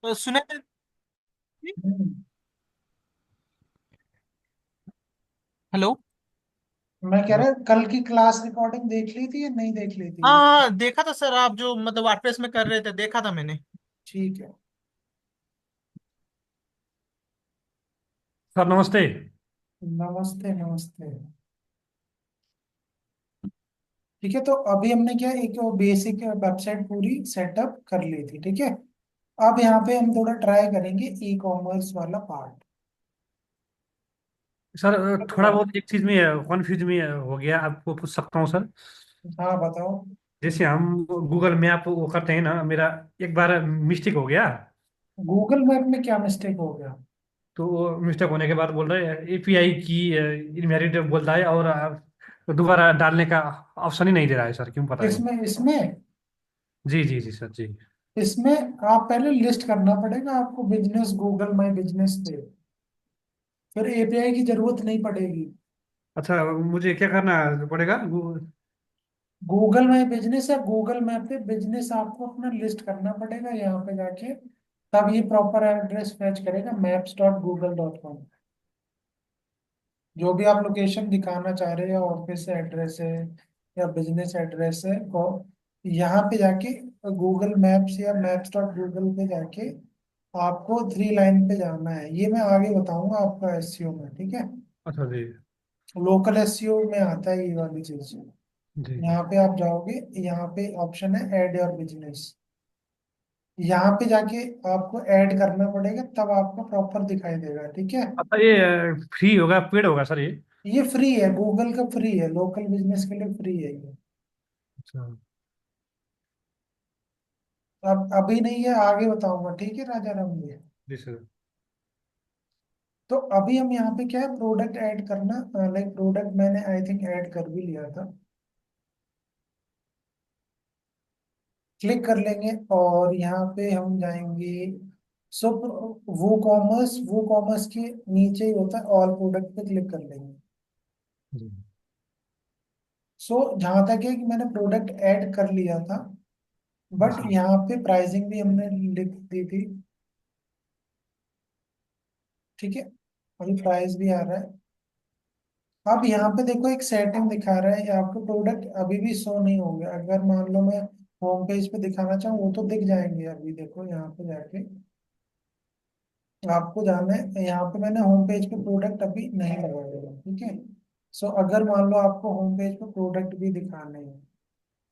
सुने थे। हम्म, हेलो। मैं कह रहा कल की क्लास रिकॉर्डिंग देख ली थी या नहीं देख ली थी? हाँ हाँ, देखा था सर, आप जो मतलब वर्डप्रेस में कर रहे थे, देखा था मैंने। ठीक है। सर नमस्ते। नमस्ते नमस्ते। ठीक है, तो अभी हमने क्या एक बेसिक वेबसाइट पूरी सेटअप कर ली थी, ठीक है। अब यहाँ पे हम थोड़ा ट्राई करेंगे ई कॉमर्स वाला पार्ट। सर थोड़ा बताओ। बहुत एक चीज में कॉन्फ्यूज में हो गया, आपको पूछ सकता हूँ सर? हाँ बताओ। जैसे हम गूगल मैप वो करते हैं ना, मेरा एक बार मिस्टेक हो गया। गूगल मैप में क्या मिस्टेक हो गया? तो वो मिस्टेक होने के बाद बोल रहे हैं एपीआई की इनवैलिड बोल रहा है, और दोबारा डालने का ऑप्शन ही नहीं दे रहा है सर, क्यों पता नहीं। इसमें इसमें जी जी जी सर जी। इसमें आप पहले लिस्ट करना पड़ेगा आपको बिजनेस, गूगल माई बिजनेस पे। फिर एपीआई की जरूरत नहीं पड़ेगी। अच्छा, मुझे क्या करना पड़ेगा? गूगल माई बिजनेस या गूगल मैप पे बिजनेस आपको अपना लिस्ट करना पड़ेगा यहाँ पे जाके। तब ये प्रॉपर एड्रेस फैच करेगा maps.google.com। जो भी आप लोकेशन दिखाना चाह रहे हो, ऑफिस एड्रेस है या बिजनेस एड्रेस है, को यहाँ पे जाके गूगल मैप्स या maps.google पे जाके आपको थ्री लाइन पे जाना है। ये मैं आगे बताऊंगा आपका एसईओ में, ठीक है। अच्छा जी। लोकल एसईओ में आता है ये वाली चीज। जी जी। यहाँ पे आप जाओगे, यहाँ पे ऑप्शन है ऐड योर बिजनेस। यहाँ पे जाके आपको ऐड करना पड़ेगा, तब आपको प्रॉपर दिखाई देगा, ठीक है। अच्छा, ये फ्री होगा, पेड होगा सर ये? ये फ्री है, गूगल का फ्री है, लोकल बिजनेस के लिए फ्री है ये। अच्छा। अब अभी नहीं है, आगे बताऊंगा, ठीक है राजा राम जी। जी सर। तो अभी हम यहाँ पे क्या है, प्रोडक्ट ऐड करना। लाइक प्रोडक्ट मैंने आई थिंक ऐड कर भी लिया था। क्लिक कर लेंगे और यहाँ पे हम जाएंगे। सो वो कॉमर्स के नीचे ही होता है, ऑल प्रोडक्ट पे क्लिक कर लेंगे। जी। सो जहाँ तक है कि मैंने प्रोडक्ट ऐड कर लिया था, जी बट सर। यहाँ पे प्राइसिंग भी हमने लिख दी थी, ठीक है। अभी प्राइस भी आ रहा है। अब यहाँ पे देखो एक सेटिंग दिखा रहा है, ये आपके प्रोडक्ट अभी भी शो नहीं होंगे। अगर मान लो मैं होम पेज पे दिखाना चाहूँ, वो तो दिख जाएंगे। अभी देखो यहाँ पे जाके आपको जाना है, यहाँ पे मैंने होम पेज पे प्रोडक्ट अभी नहीं लगाया, ठीक है। सो अगर मान लो आपको होम पेज पे प्रोडक्ट भी दिखाने हैं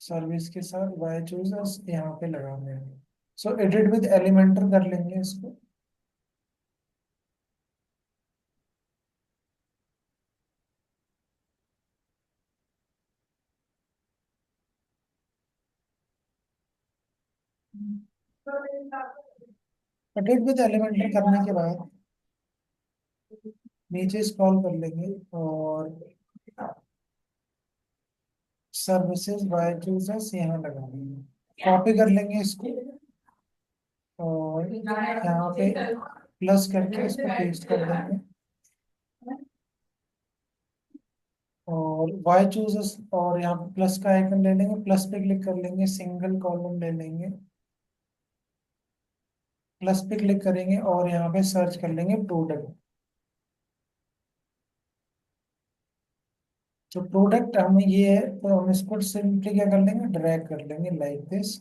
सर्विस के साथ, बाय चूजर्स यहाँ पे लगाने हैं। सो एडिट विद एलिमेंटर कर लेंगे इसको। एडिट विद एलिमेंटर करने के बाद नीचे स्क्रॉल कर लेंगे और सर्विसेज बाय चूजर्स यहाँ लगा देंगे। कॉपी कर लेंगे इसको और यहाँ पे प्लस करके इसको पेस्ट कर देंगे। और वाई चूजर्स और यहाँ पे प्लस का आइकन ले लेंगे, प्लस पे क्लिक कर लेंगे, सिंगल कॉलम ले लेंगे। प्लस पे क्लिक करेंगे और यहाँ पे सर्च कर लेंगे प्रोडक्ट। तो प्रोडक्ट हमें ये है, तो हम इसको सिंपली क्या कर लेंगे, ड्रैग कर लेंगे लाइक दिस।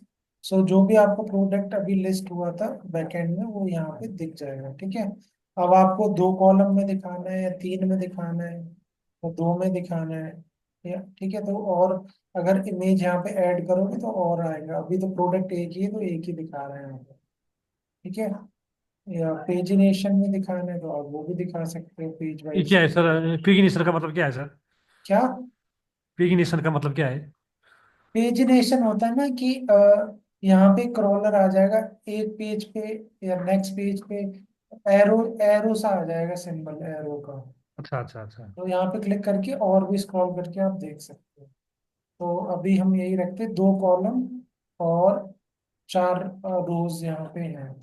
सो जो भी आपको प्रोडक्ट अभी लिस्ट हुआ था बैकएंड में, वो यहाँ पे दिख जाएगा, ठीक है। अब आपको दो कॉलम में दिखाना है या तीन में दिखाना है या दो में दिखाना है, या ठीक है। तो और अगर इमेज यहाँ पे ऐड करोगे तो और आएगा। अभी तो प्रोडक्ट एक ही है, तो एक ही दिखा रहे हैं यहाँ पे, ठीक है। या पेजिनेशन में दिखाना है तो आप वो भी दिखा सकते हो पेज ये वाइज। क्या है सर? पिगनेशन का मतलब क्या है सर? क्या? पिगनेशन का मतलब क्या है? पेजिनेशन होता है ना कि यहाँ पे क्रॉलर आ जाएगा एक पेज पे या नेक्स्ट पेज पे, एरो एरो सा आ जाएगा, सिंबल एरो का। अच्छा अच्छा अच्छा। तो यहाँ पे क्लिक करके और भी स्क्रॉल करके आप देख सकते हो। तो अभी हम यही रखते हैं, दो कॉलम और चार रोज यहाँ पे हैं।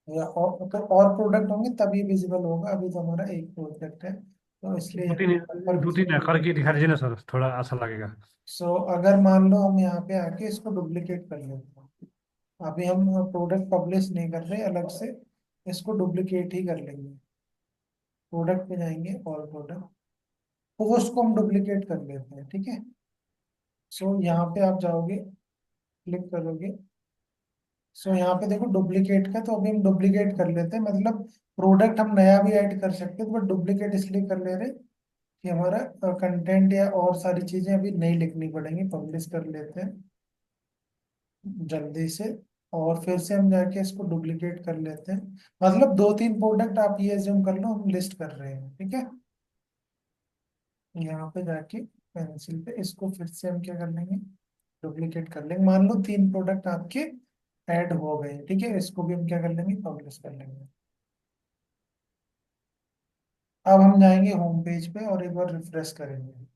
या और तो और प्रोडक्ट होंगे तभी विजिबल होगा, अभी तो हमारा एक प्रोडक्ट है तो इसलिए दो यहाँ तीन पर दो तीन विजिबल। करके दिखा दीजिए ना सर, थोड़ा अच्छा लगेगा। सो अगर मान लो हम यहाँ पे आके इसको डुप्लीकेट कर लेते हैं, अभी हम प्रोडक्ट पब्लिश नहीं कर रहे अलग से, इसको डुप्लीकेट ही कर लेंगे। प्रोडक्ट पे जाएंगे, ऑल प्रोडक्ट, पोस्ट को हम डुप्लीकेट कर लेते हैं, ठीक है। सो यहाँ पे आप जाओगे, क्लिक करोगे। सो यहाँ पे देखो डुप्लीकेट का, तो अभी हम डुप्लीकेट कर लेते हैं, मतलब प्रोडक्ट हम नया भी ऐड कर सकते हैं, बट डुप्लीकेट इसलिए कर ले रहे कि हमारा कंटेंट या और सारी चीजें अभी नहीं लिखनी पड़ेंगी। पब्लिश कर लेते हैं जल्दी से, और फिर से हम जाके इसको डुप्लीकेट कर लेते हैं। मतलब दो तीन प्रोडक्ट आप ये एज्यूम कर लो हम लिस्ट कर रहे हैं, ठीक है। यहाँ पे जाके पेंसिल पे इसको फिर से हम क्या कर लेंगे, डुप्लीकेट कर लेंगे। मान लो तीन प्रोडक्ट आपके ऐड हो गए, ठीक है, इसको भी हम क्या कर लेंगे, पब्लिश कर लेंगे। अब हम जाएंगे होम पेज पे और एक बार रिफ्रेश करेंगे,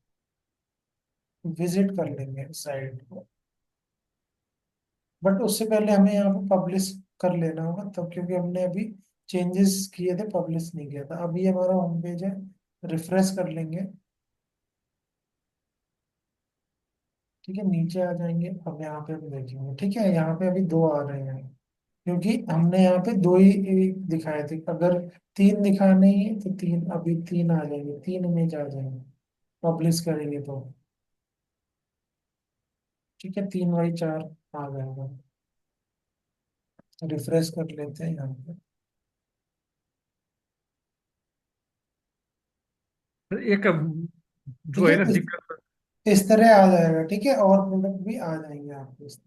विजिट कर लेंगे साइट को। बट उससे पहले हमें यहाँ पे पब्लिश कर लेना होगा तब, क्योंकि हमने अभी चेंजेस किए थे, पब्लिश नहीं किया था। अभी हमारा होम पेज है, रिफ्रेश कर लेंगे, ठीक है। नीचे आ जाएंगे, अब यहाँ पे हम देखेंगे, ठीक है, यहाँ पे अभी दो आ रहे हैं, क्योंकि हमने यहाँ पे दो ही दिखाए थे। अगर तीन दिखाने ही है तो तीन, अभी तीन आ जाएंगे, तीन इमेज आ जाएंगे पब्लिश करेंगे तो, ठीक है। तीन बाई चार आ जाएगा। रिफ्रेश कर लेते हैं यहाँ पे, एक जो ठीक है। है ना दिक्कत। इस तरह आ जाएगा, ठीक है, और प्रोडक्ट भी आ जाएंगे आपके इस।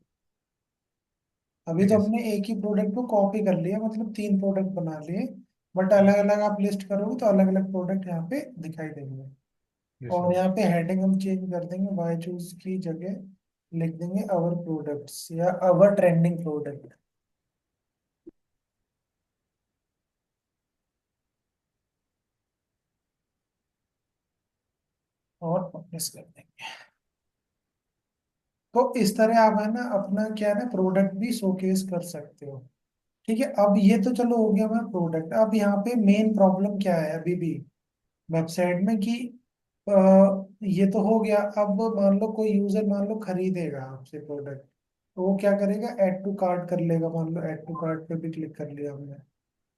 अभी ठीक तो है हमने एक ही प्रोडक्ट को कॉपी कर लिया, मतलब तीन प्रोडक्ट बना लिए, बट अलग अलग आप लिस्ट करोगे तो अलग अलग प्रोडक्ट यहाँ पे दिखाई देंगे। ये और सर। यहाँ पे हेडिंग हम चेंज कर देंगे, बाय चूज की जगह लिख देंगे अवर प्रोडक्ट्स या अवर ट्रेंडिंग प्रोडक्ट, और पब्लिश कर देंगे। तो इस तरह आप है ना अपना क्या है ना प्रोडक्ट भी शोकेस कर सकते हो, ठीक है। अब ये तो चलो हो गया हमारा प्रोडक्ट। अब यहाँ पे मेन प्रॉब्लम क्या है अभी भी वेबसाइट में कि अ, ये तो हो गया। अब मान लो कोई यूजर मान लो खरीदेगा आपसे प्रोडक्ट, तो वो क्या करेगा, ऐड टू कार्ट कर लेगा। मान लो ऐड टू कार्ट पे भी क्लिक कर लिया हमने।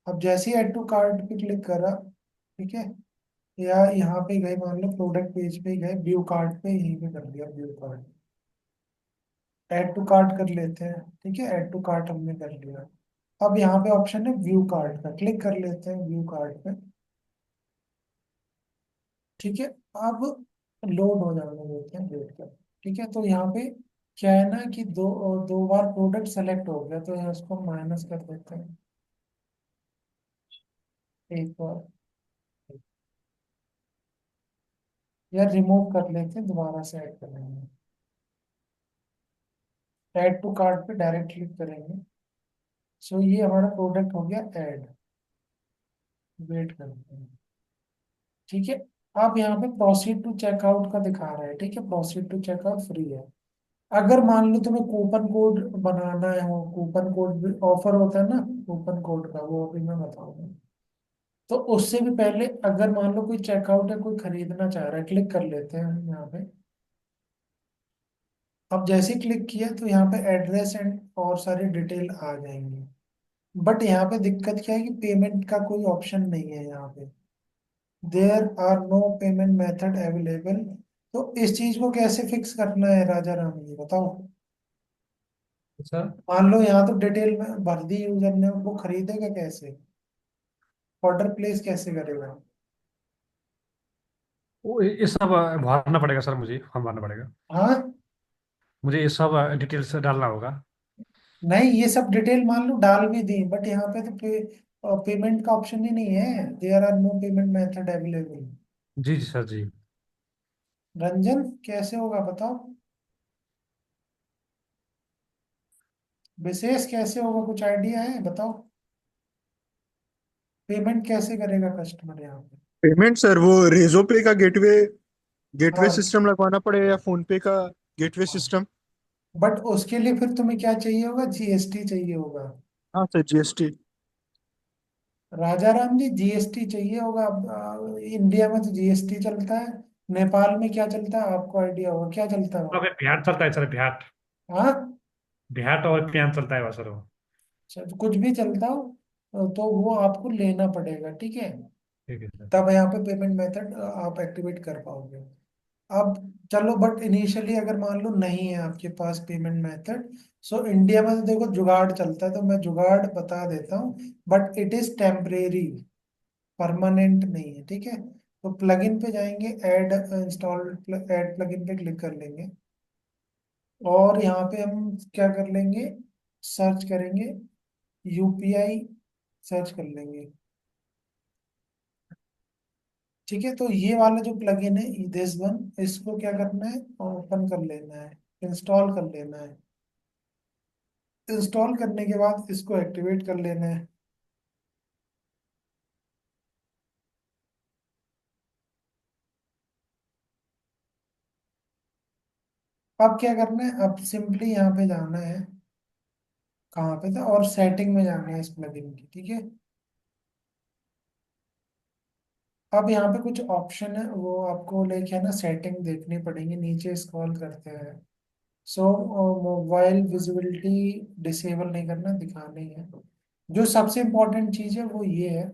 अब जैसे ही ऐड टू कार्ट पे क्लिक करा, ठीक है, या यहाँ पे गए, मान लो प्रोडक्ट पेज पे गए, व्यू कार्ट पे, यहीं पे कर लिया view cart, add to cart कर लेते हैं, ठीक है। ऐड टू कार्ट हमने कर लिया। अब यहाँ पे ऑप्शन है व्यू कार्ट का, क्लिक कर लेते हैं व्यू कार्ट पे, ठीक है। अब लोड हो जाने देते हैं, वेट कर, ठीक है। तो यहाँ पे क्या है ना कि दो दो बार प्रोडक्ट सेलेक्ट हो गया, तो यहाँ इसको माइनस कर देते हैं एक बार, या रिमूव कर लेते हैं, दोबारा से ऐड कर लेंगे। ऐड टू कार्ट पे डायरेक्ट क्लिक करेंगे। सो ये हमारा प्रोडक्ट हो गया ऐड, वेट करते हैं, ठीक है। अब यहाँ पे प्रोसीड टू चेकआउट का दिखा रहा है, ठीक है, प्रोसीड टू चेकआउट फ्री है। अगर मान लो तुम्हें कूपन कोड बनाना है, हो कूपन कोड भी ऑफर होता है ना, कूपन कोड का, वो अभी मैं बताऊंगा। तो उससे भी पहले अगर मान लो कोई चेकआउट है, कोई खरीदना चाह रहा है, क्लिक कर लेते हैं हम यहाँ पे। अब जैसे ही क्लिक किया तो यहाँ पे एड्रेस एंड और सारी डिटेल आ जाएंगी। बट यहाँ पे दिक्कत क्या है कि पेमेंट का कोई ऑप्शन नहीं है यहाँ पे, there are no payment method available. तो इस चीज को कैसे फिक्स करना है राजा राम जी, बताओ। सर मान लो यहाँ तो डिटेल में भर दी यूजर ने, वो खरीदेगा कैसे, ऑर्डर प्लेस कैसे करेगा। ये सब भरना पड़ेगा सर, मुझे फॉर्म भरना पड़ेगा। हाँ, मुझे ये सब डिटेल्स डालना होगा। नहीं ये सब डिटेल मान लो डाल भी दी, बट यहाँ पे तो पेमेंट का ऑप्शन ही नहीं है, there are no payment method available. जी जी सर जी। रंजन कैसे होगा बताओ, विशेष कैसे होगा, कुछ आइडिया है बताओ, पेमेंट कैसे करेगा कस्टमर यहाँ पे। पेमेंट सर वो रेजो पे का गेटवे गेटवे हाँ, सिस्टम लगवाना पड़ेगा या फोन पे का गेटवे सिस्टम। बट उसके लिए फिर तुम्हें क्या चाहिए होगा, जीएसटी चाहिए होगा। हाँ सर जीएसटी। राजा राम जी जीएसटी चाहिए होगा। अब इंडिया में तो जीएसटी चलता है, नेपाल में क्या चलता है आपको आइडिया होगा, क्या चलता है तो वहाँ। अभी बिहार चलता है सर, बिहार। हाँ, देहात और पियान चलता है सर वो। अच्छा, तो कुछ भी चलता हो तो वो आपको लेना पड़ेगा, ठीक है। ठीक है सर। तब यहाँ पे पेमेंट मेथड आप एक्टिवेट कर पाओगे। अब चलो, बट इनिशियली अगर मान लो नहीं है आपके पास पेमेंट मेथड, सो इंडिया में तो देखो जुगाड़ चलता है, तो मैं जुगाड़ बता देता हूँ। But it is temporary, permanent नहीं है, ठीक है। तो प्लगइन पे जाएंगे, ऐड इंस्टॉल, ऐड प्लगइन पे क्लिक कर लेंगे। और यहाँ पे हम क्या कर लेंगे, सर्च करेंगे, यूपीआई सर्च कर लेंगे। ठीक है, तो ये वाला जो प्लगइन है दिस वन, इसको क्या करना है, ओपन कर लेना है, इंस्टॉल कर लेना है। इंस्टॉल करने के बाद इसको एक्टिवेट कर लेना है। अब क्या करना है, अब सिंपली यहाँ पे जाना है, कहाँ पे था, और सेटिंग में जाना है इस प्लगइन की, ठीक है। अब यहाँ पे कुछ ऑप्शन है, वो आपको लेके है ना सेटिंग देखनी पड़ेगी, नीचे स्क्रॉल करते हैं। सो मोबाइल विजिबिलिटी डिसेबल नहीं करना, दिखानी है। जो सबसे इम्पोर्टेंट चीज है वो ये है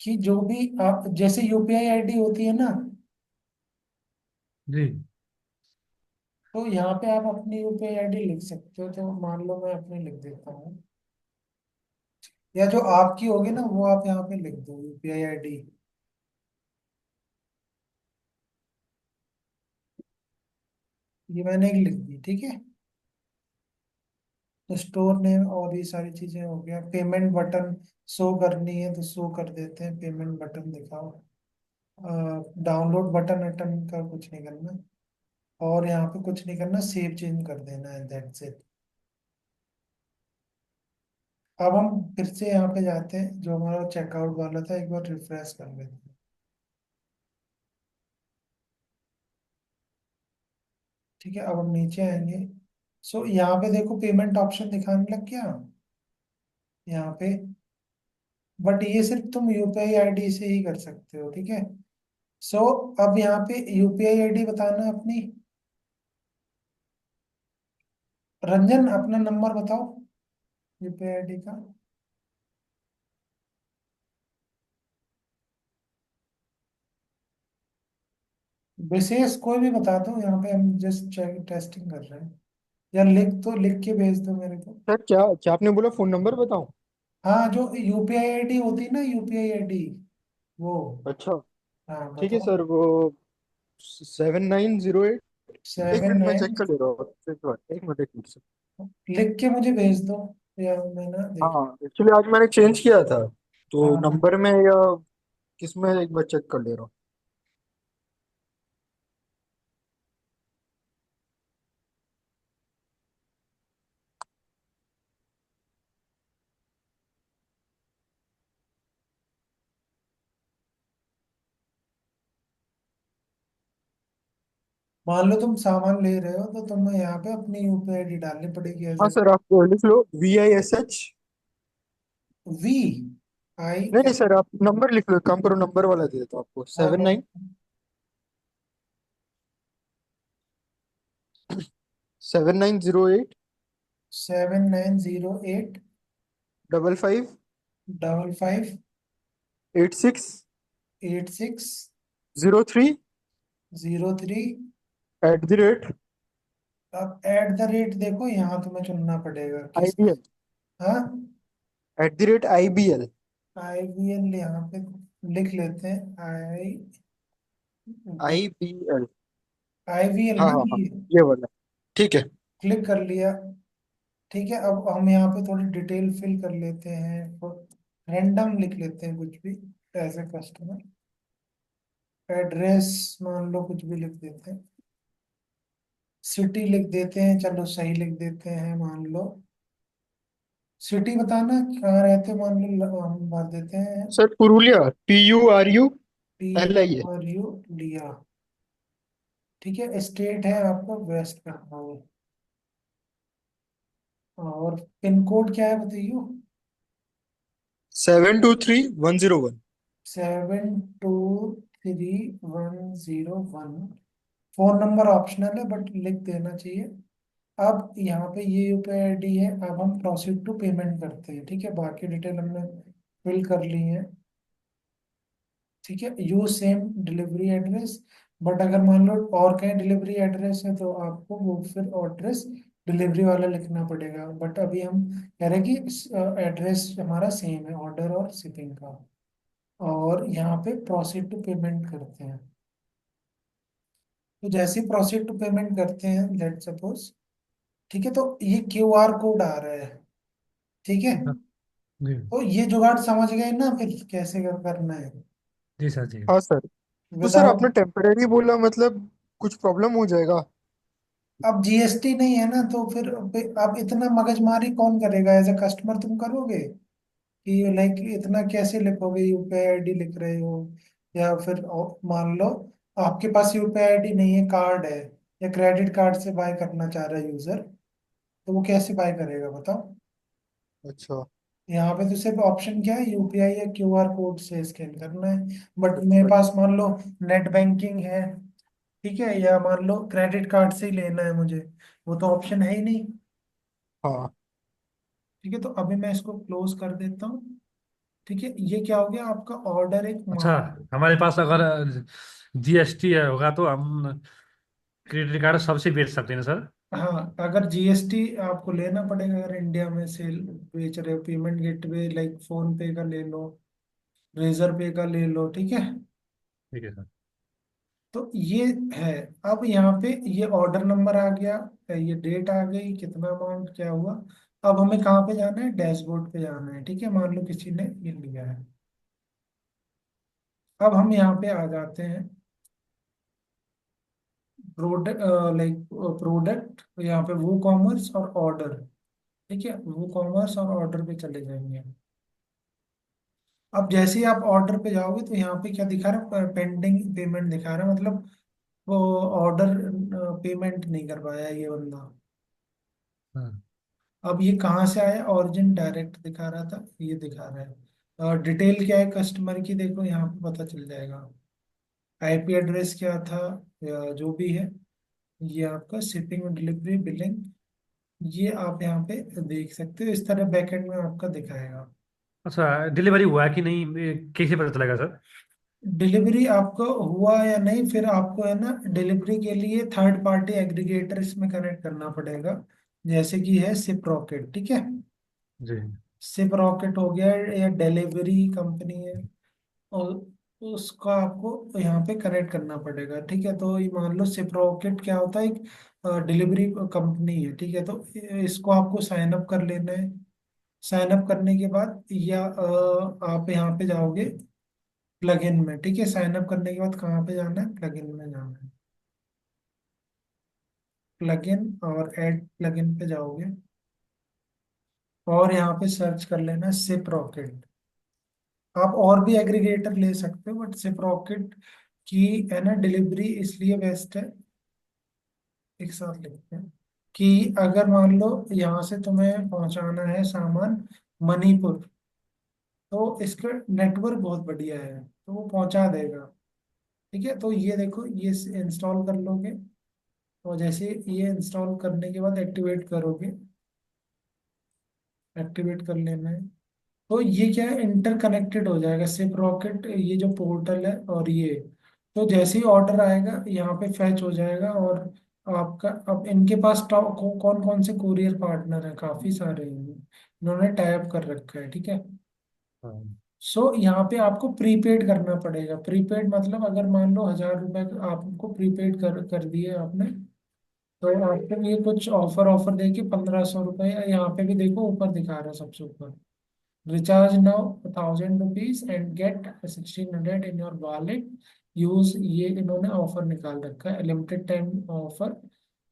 कि जो भी आप, जैसे यूपीआई आईडी होती है ना, जी। तो यहाँ पे आप अपनी यूपीआई आईडी लिख सकते हो। तो मान लो मैं अपनी लिख देता हूँ, या जो आपकी होगी ना वो आप यहाँ पे लिख दो, यूपीआई आईडी। ये मैंने एक लिख दी, ठीक है। तो स्टोर नेम और ये सारी चीजें हो गया। पेमेंट बटन शो करनी है तो शो कर देते हैं, पेमेंट बटन दिखाओ। डाउनलोड बटन अटन का कुछ नहीं करना, और यहाँ पे कुछ नहीं करना, सेव चेंज कर देना है, दैट्स इट। अब हम फिर से यहाँ पे जाते हैं, जो हमारा चेकआउट वाला था, एक बार रिफ्रेश कर लेते हैं। ठीक है, अब हम नीचे आएंगे। सो यहाँ पे देखो पेमेंट ऑप्शन दिखाने लग गया यहाँ पे। बट ये सिर्फ तुम यूपीआई आईडी से ही कर सकते हो, ठीक है। सो अब यहाँ पे यूपीआई आईडी बताना अपनी। रंजन, अपना नंबर बताओ यूपीआई आईडी का। विशेष कोई भी बता दो, यहाँ पे हम जस्ट चेक टेस्टिंग कर रहे हैं। या लिख तो लिख के भेज दो मेरे को। सर क्या क्या आपने बोला, फोन नंबर बताऊं? हाँ, जो यूपीआई आईडी होती है ना, यूपीआई आईडी, वो। अच्छा, हाँ ठीक है बताओ। सर। वो 7908। एक सेवन मिनट मैं नाइन चेक कर ले रहा हूँ, एक मिनट सर। लिख के मुझे भेज दो, या मैं ना देख। हाँ, एक्चुअली आज मैंने चेंज किया था, तो हाँ, नंबर में या किस में, एक बार चेक कर ले रहा हूँ। मान लो तुम सामान ले रहे हो, तो तुम्हें यहाँ पे अपनी यूपीआई आईडी डालनी पड़ेगी एज हाँ ए। सर, आप लिख लो VISH। वी आई नहीं नहीं एस। सर, आप नंबर लिख लो, एक काम करो, नंबर वाला दे देता हूँ आपको। हाँ, 79 7908 7908 55 55 86 86 03 03। @ अब एट द रेट देखो, यहाँ तुम्हें चुनना पड़ेगा किस। IBL, हाँ, IBL। IBL यहाँ पे लिख लेते हैं, आई बी IBL। IBL हाँ ना हाँ हाँ, ये। ये वाला। ठीक है। क्लिक कर लिया। ठीक है, अब हम यहाँ पे थोड़ी डिटेल फिल कर लेते हैं, रैंडम लिख लेते हैं कुछ भी, एज ए कस्टमर। एड्रेस मान लो कुछ भी लिख देते हैं। सिटी लिख देते हैं, चलो सही लिख देते हैं, मान लो। सिटी बताना कहाँ रहते हो, मान लो हम भर देते हैं। Sir Purulia, PURULIA। PRU लिया। ठीक है, स्टेट है आपका वेस्ट बंगाल। और पिन कोड क्या है बताइए। 723101। 723101। फोन नंबर ऑप्शनल है, बट लिख देना चाहिए। अब यहाँ पे ये यूपीआई आईडी है, अब हम प्रोसीड टू पेमेंट करते हैं। ठीक है, बाकी डिटेल हमने फिल कर ली है। ठीक है, use same delivery address. But अगर मान लो और कहीं डिलीवरी एड्रेस है तो आपको वो फिर एड्रेस डिलीवरी वाला लिखना पड़ेगा। बट अभी हम कह रहे हैं कि एड्रेस हमारा सेम है, ऑर्डर और शिपिंग का। और यहाँ पे प्रोसीड टू पेमेंट करते हैं। तो जैसे ही प्रोसीड टू पेमेंट करते हैं, लेट सपोज, ठीक है, तो ये क्यूआर कोड आ रहा है। ठीक है, हाँ, जी। तो ये जुगाड़ समझ गए ना फिर कैसे करना है जी सर जी। हाँ सर। तो सर विदाउट। आपने टेम्परेरी बोला, मतलब कुछ प्रॉब्लम हो जाएगा? अब जीएसटी नहीं है ना, तो फिर अब इतना मगजमारी कौन करेगा? एज ए कस्टमर तुम करोगे कि लाइक इतना कैसे लिखोगे? यूपीआई आईडी लिख रहे हो, या फिर मान लो आपके पास यूपीआई आईडी नहीं है, कार्ड है, या क्रेडिट कार्ड से बाय करना चाह रहा है यूजर, तो वो कैसे बाय करेगा बताओ? अच्छा। यहाँ पे तो सिर्फ ऑप्शन क्या है, यूपीआई या क्यूआर कोड से स्कैन करना है। बट मेरे अच्छा। पास मान लो नेट बैंकिंग है, ठीक है, या मान लो क्रेडिट कार्ड से ही लेना है मुझे, वो तो ऑप्शन है ही नहीं। हाँ। ठीक है, तो अभी मैं इसको क्लोज कर देता हूँ। ठीक है, ये क्या हो गया, आपका ऑर्डर एक अच्छा, हमारे पास अगर जीएसटी होगा तो हम क्रेडिट कार्ड सबसे बेच सकते हैं ना सर? हाँ, अगर जीएसटी आपको लेना पड़ेगा, अगर इंडिया में सेल बेच रहे हो, पेमेंट गेटवे लाइक फोन पे का ले लो, रेजर पे का ले लो, ठीक है। ठीक है सर। तो ये है। अब यहाँ पे ये ऑर्डर नंबर आ गया, ये डेट आ गई, कितना अमाउंट क्या हुआ। अब हमें कहाँ पे जाना है? डैशबोर्ड पे जाना है। ठीक है, मान लो किसी ने ये लिया है। अब हम यहाँ पे आ जाते हैं, प्रोडक्ट, लाइक प्रोडक्ट, यहाँ पे वो कॉमर्स और ऑर्डर। ठीक है, वो कॉमर्स और ऑर्डर पे चले जाएंगे। अब जैसे ही आप ऑर्डर पे जाओगे तो यहाँ पे क्या दिखा रहा है? पेंडिंग पेमेंट दिखा रहा है, मतलब वो ऑर्डर पेमेंट नहीं कर पाया ये बंदा। हाँ। अब ये कहाँ से आया? ओरिजिन डायरेक्ट दिखा रहा था, ये दिखा रहा है। और डिटेल क्या है कस्टमर की, देखो यहाँ पे पता चल जाएगा। आईपी एड्रेस क्या था, या जो भी है, ये आपका शिपिंग डिलीवरी बिलिंग, ये आप यहाँ पे देख सकते हो। इस तरह बैकएंड में आपका दिखाएगा। अच्छा, डिलीवरी हुआ है कि नहीं, कैसे पता चलेगा सर? डिलीवरी आपको हुआ या नहीं, फिर आपको है ना डिलीवरी के लिए थर्ड पार्टी एग्रीगेटर इसमें कनेक्ट करना पड़ेगा। जैसे कि है सिप रॉकेट, ठीक है। जी। सिप रॉकेट हो गया, या डिलीवरी कंपनी है, और उसका आपको यहाँ पे कनेक्ट करना पड़ेगा। ठीक है, तो ये मान लो सिप रॉकेट क्या होता है, एक डिलीवरी कंपनी है। ठीक है, तो इसको आपको साइन अप कर लेना है। साइन अप करने के बाद या आप यहाँ पे जाओगे प्लगइन में। ठीक है, साइन अप करने के बाद कहाँ पे जाना है? प्लगइन में जाना है। प्लगइन और ऐड प्लगइन पे जाओगे, और यहाँ पे सर्च कर लेना सिप रॉकेट। आप और भी एग्रीगेटर ले सकते हो, बट सिप रॉकेट की है ना डिलीवरी इसलिए बेस्ट है। एक साथ लिखते हैं कि अगर मान लो यहाँ से तुम्हें पहुंचाना है सामान मणिपुर, तो इसका नेटवर्क बहुत बढ़िया है, तो वो पहुंचा देगा। ठीक है, तो ये देखो, ये इंस्टॉल कर लोगे, और जैसे ये इंस्टॉल करने के बाद एक्टिवेट करोगे, एक्टिवेट कर लेना है, तो ये क्या है, इंटरकनेक्टेड हो जाएगा सिप रॉकेट, ये जो पोर्टल है और ये। तो जैसे ही ऑर्डर आएगा यहाँ पे फैच हो जाएगा। और आपका अब इनके पास कौन कौन से कुरियर पार्टनर है, काफी सारे हैं, इन्होंने टाइप कर रखा है। ठीक है, हाँ। सो यहाँ पे आपको प्रीपेड करना पड़ेगा। प्रीपेड मतलब अगर मान लो 1000 रुपए आपको प्रीपेड कर दिए आपने, तो आपको ये कुछ ऑफर ऑफर देके 1500 रुपये, यहाँ पे भी देखो ऊपर दिखा रहा है सबसे ऊपर, recharge now 1000 rupees and get 1600 in your wallet use. ये इन्होंने ऑफर निकाल रखा है, limited time offer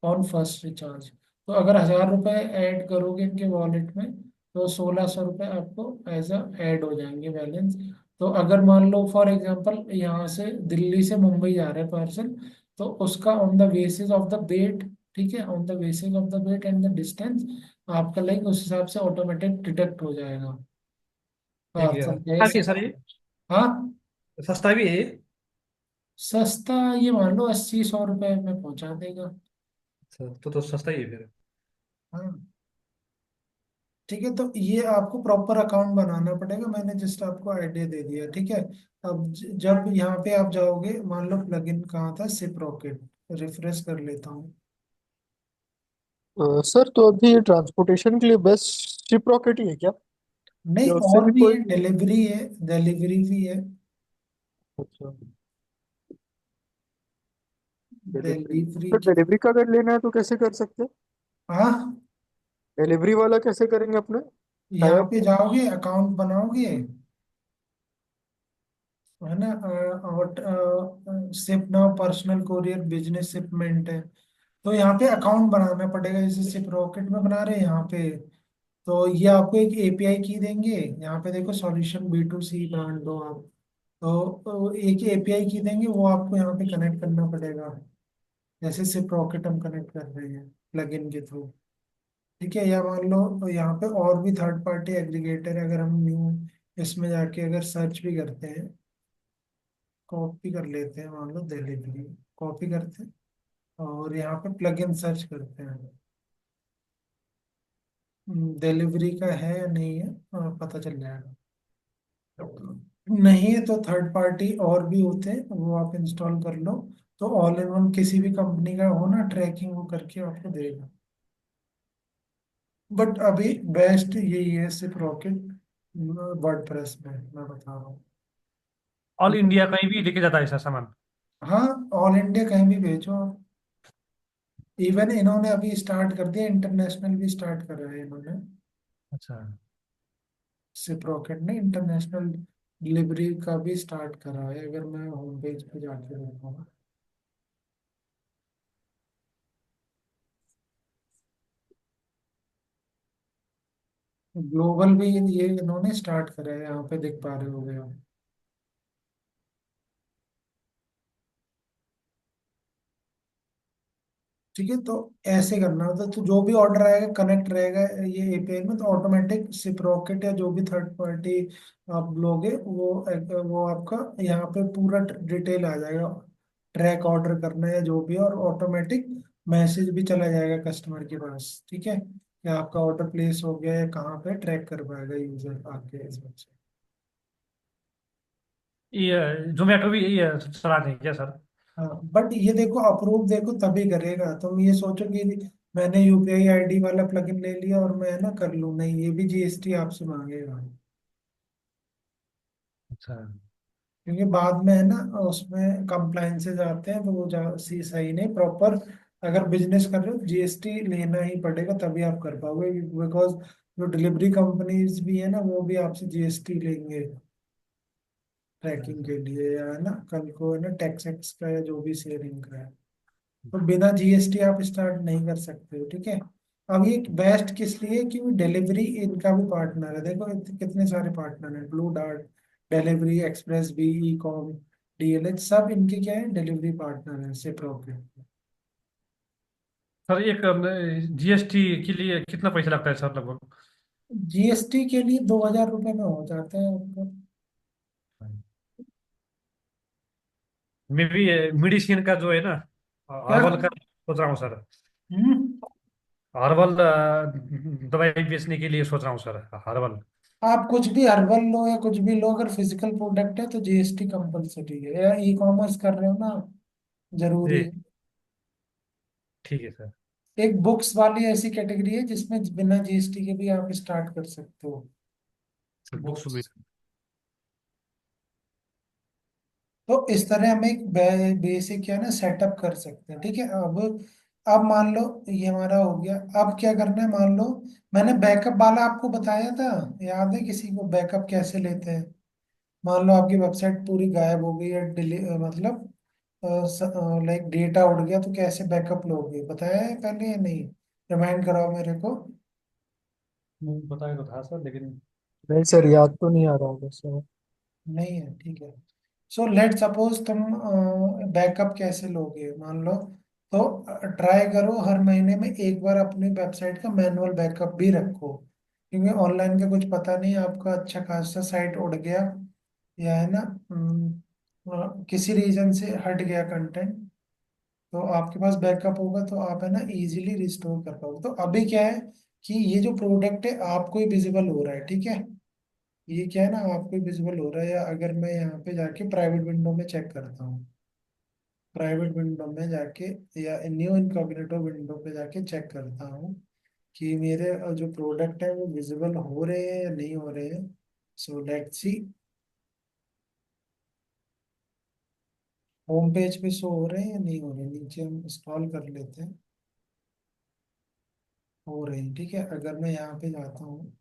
on first recharge. तो अगर 1000 रुपये ऐड करोगे इनके वॉलेट में, तो 1600 रुपये आपको एज अ ऐड हो जाएंगे बैलेंस। तो अगर मान लो फॉर एग्जांपल यहाँ से दिल्ली से मुंबई जा रहा है पार्सल, तो उसका on the basis of the weight, ठीक है, on the basis of the weight and the distance, आपका लाइक उस हिसाब से ऑटोमेटिक डिडक्ट हो जाएगा। ठीक हाँ, है, सब सस्ता भी है जैसे। सर ये? हाँ, सस्ता भी है ये? सस्ता ये मान लो 80 100 रुपए में पहुंचा देगा। अच्छा, तो सस्ता ही है फिर। हाँ ठीक है, तो ये आपको प्रॉपर अकाउंट बनाना पड़ेगा, मैंने जस्ट आपको आइडिया दे दिया, ठीक है। अब जब यहाँ पे आप जाओगे, मान लो प्लगइन कहाँ था, सिप रॉकेट, रिफ्रेश कर लेता हूँ। सर तो अभी ट्रांसपोर्टेशन के लिए बेस्ट शिप रॉकेट ही है क्या, नहीं, या उससे और भी भी कोई? है, डिलीवरी है, डिलीवरी भी है। अच्छा, डिलीवरी। डिलीवरी तो की, डिलीवरी का अगर लेना है तो कैसे कर सकते हैं? हाँ, डिलीवरी वाला कैसे करेंगे अपने टाई यहाँ अप? पे जाओगे, अकाउंट बनाओगे, है ना, और ship now personal courier business shipment है। तो यहाँ पे अकाउंट बनाना पड़ेगा, जैसे सिप रॉकेट में बना रहे हैं यहाँ पे। तो ये आपको एक एपीआई की देंगे, यहाँ पे देखो सॉल्यूशन B2C ब्रांड दो आप। तो एक एपीआई की देंगे, वो आपको यहाँ पे कनेक्ट करना पड़ेगा, जैसे सिप रॉकेट हम कनेक्ट कर रहे हैं प्लगइन के थ्रू। ठीक है, या मान लो तो यहाँ पे और भी थर्ड पार्टी एग्रीगेटर, अगर हम न्यू इसमें जाके अगर सर्च भी करते हैं, कॉपी कर लेते हैं, मान लो डिलीवरी, कॉपी करते हैं और यहाँ पे प्लगइन सर्च करते हैं। डिलीवरी का है या नहीं है, पता चल जाएगा। नहीं है तो थर्ड पार्टी और भी होते हैं, वो आप इंस्टॉल कर लो। तो ऑल इन वन किसी भी कंपनी का हो ना, ट्रैकिंग वो करके आपको देगा। बट अभी बेस्ट यही है, सिर्फ रॉकेट वर्डप्रेस में, मैं बता रहा हूँ। ऑल इंडिया कहीं भी लेके जाता है ऐसा सामान? हाँ, ऑल इंडिया कहीं भी भेजो आप। इवन इन्होंने अभी स्टार्ट कर दिया, इंटरनेशनल भी स्टार्ट कर रहे हैं इन्होंने। अच्छा। सिप रॉकेट ने इंटरनेशनल डिलीवरी का भी स्टार्ट करा है, अगर मैं होम पेज पे जाके देखूंगा। ग्लोबल भी ये इन्होंने स्टार्ट करा है, यहाँ पे देख पा रहे होगे आप। ठीक है, तो ऐसे करना होता है, तो जो भी ऑर्डर आएगा कनेक्ट रहेगा ये एपीआई में, तो ऑटोमेटिक सिप रॉकेट या जो भी थर्ड पार्टी आप लोगे, वो आपका यहाँ पे पूरा डिटेल आ जाएगा, ट्रैक ऑर्डर करना है या जो भी है, और ऑटोमेटिक मैसेज भी चला जाएगा कस्टमर के पास, ठीक है, कि आपका ऑर्डर प्लेस हो गया है, कहाँ पे ट्रैक कर पाएगा यूजर आपके हिसाब से। ये जोमेटो भी ये चलाते हैं क्या सर? हाँ, बट ये देखो अप्रूव देखो तभी करेगा, तुम ये सोचो कि मैंने यूपीआई आईडी वाला प्लगइन ले लिया और मैं ना कर लूँ, नहीं, ये भी जीएसटी आपसे मांगेगा। अच्छा। क्योंकि बाद में है ना, उसमें कंप्लाइंसेज आते हैं, तो वो सी सही नहीं प्रॉपर, अगर बिजनेस कर रहे हो जीएसटी लेना ही पड़ेगा, तभी आप कर पाओगे, बिकॉज जो डिलीवरी कंपनीज भी है ना, वो भी आपसे जीएसटी लेंगे ट्रैकिंग के लिए, या है ना कल को है ना टैक्स एक्स का या जो भी शेयरिंग का है। तो बिना जीएसटी आप स्टार्ट नहीं कर सकते हो, ठीक है। अब ये बेस्ट किस लिए, कि डिलीवरी इनका भी पार्टनर है, देखो कितने सारे पार्टनर हैं, ब्लू डार्ट, डिलीवरी एक्सप्रेस भी, ई कॉम, डीएलएच, सब इनके क्या है, डिलीवरी पार्टनर है सिप्रो के। सर एक जीएसटी के लिए कितना पैसा लगता है सर लगभग? जीएसटी के लिए 2,000 रुपये में हो जाता है आपका। मैं भी मेडिसिन का जो है ना, क्या? हर्बल का सोच रहा हूँ सर। हम्म। हर्बल दवाई बेचने के लिए सोच रहा हूँ सर, हर्बल। आप कुछ भी हर्बल लो या कुछ भी लो, अगर फिजिकल प्रोडक्ट है तो जीएसटी कंपलसरी है, या ई कॉमर्स कर रहे हो ना, जरूरी जी। है। ठीक है सर। एक बुक्स वाली ऐसी कैटेगरी है जिसमें बिना जीएसटी के भी आप स्टार्ट कर सकते हो, बुक बुक्स। सुविधा। तो इस तरह हम एक बेसिक क्या है ना सेटअप कर सकते हैं, ठीक है। अब मान लो ये हमारा हो गया, अब क्या करना है, मान लो मैंने बैकअप वाला आपको बताया था, याद है किसी को, बैकअप कैसे लेते हैं। मान लो आपकी वेबसाइट पूरी गायब हो गई है, मतलब लाइक डेटा उड़ गया, तो कैसे बैकअप लोगे, बताया है पहले या नहीं, रिमाइंड कराओ मेरे को। बताया तो था सर लेकिन। नहीं सर, याद तो नहीं आ रहा होगा सर। नहीं है, ठीक है। सो लेट सपोज तुम बैकअप कैसे लोगे, मान लो, तो ट्राई करो हर महीने में एक बार अपनी वेबसाइट का मैनुअल बैकअप भी रखो, क्योंकि ऑनलाइन का कुछ पता नहीं, आपका अच्छा खासा साइट उड़ गया, या है ना किसी रीजन से हट गया कंटेंट, तो आपके पास बैकअप होगा तो आप है ना इजीली रिस्टोर कर पाओगे। तो अभी क्या है कि ये जो प्रोडक्ट है आपको ही विजिबल हो रहा है, ठीक है। ये क्या है ना, आपको ही विजिबल हो रहा है। या अगर मैं यहाँ पे जाके प्राइवेट विंडो में चेक करता हूँ, प्राइवेट विंडो में जाके या न्यू इनकॉग्निटो विंडो पे जाके चेक करता हूँ कि मेरे जो प्रोडक्ट है वो विजिबल हो रहे हैं या नहीं हो रहे हैं। So let's see, home page पे शो हो रहे हैं या नहीं हो रहे हैं। नीचे हम स्क्रॉल कर लेते हैं, हो रहे हैं, ठीक है। अगर मैं यहाँ पे जाता हूँ,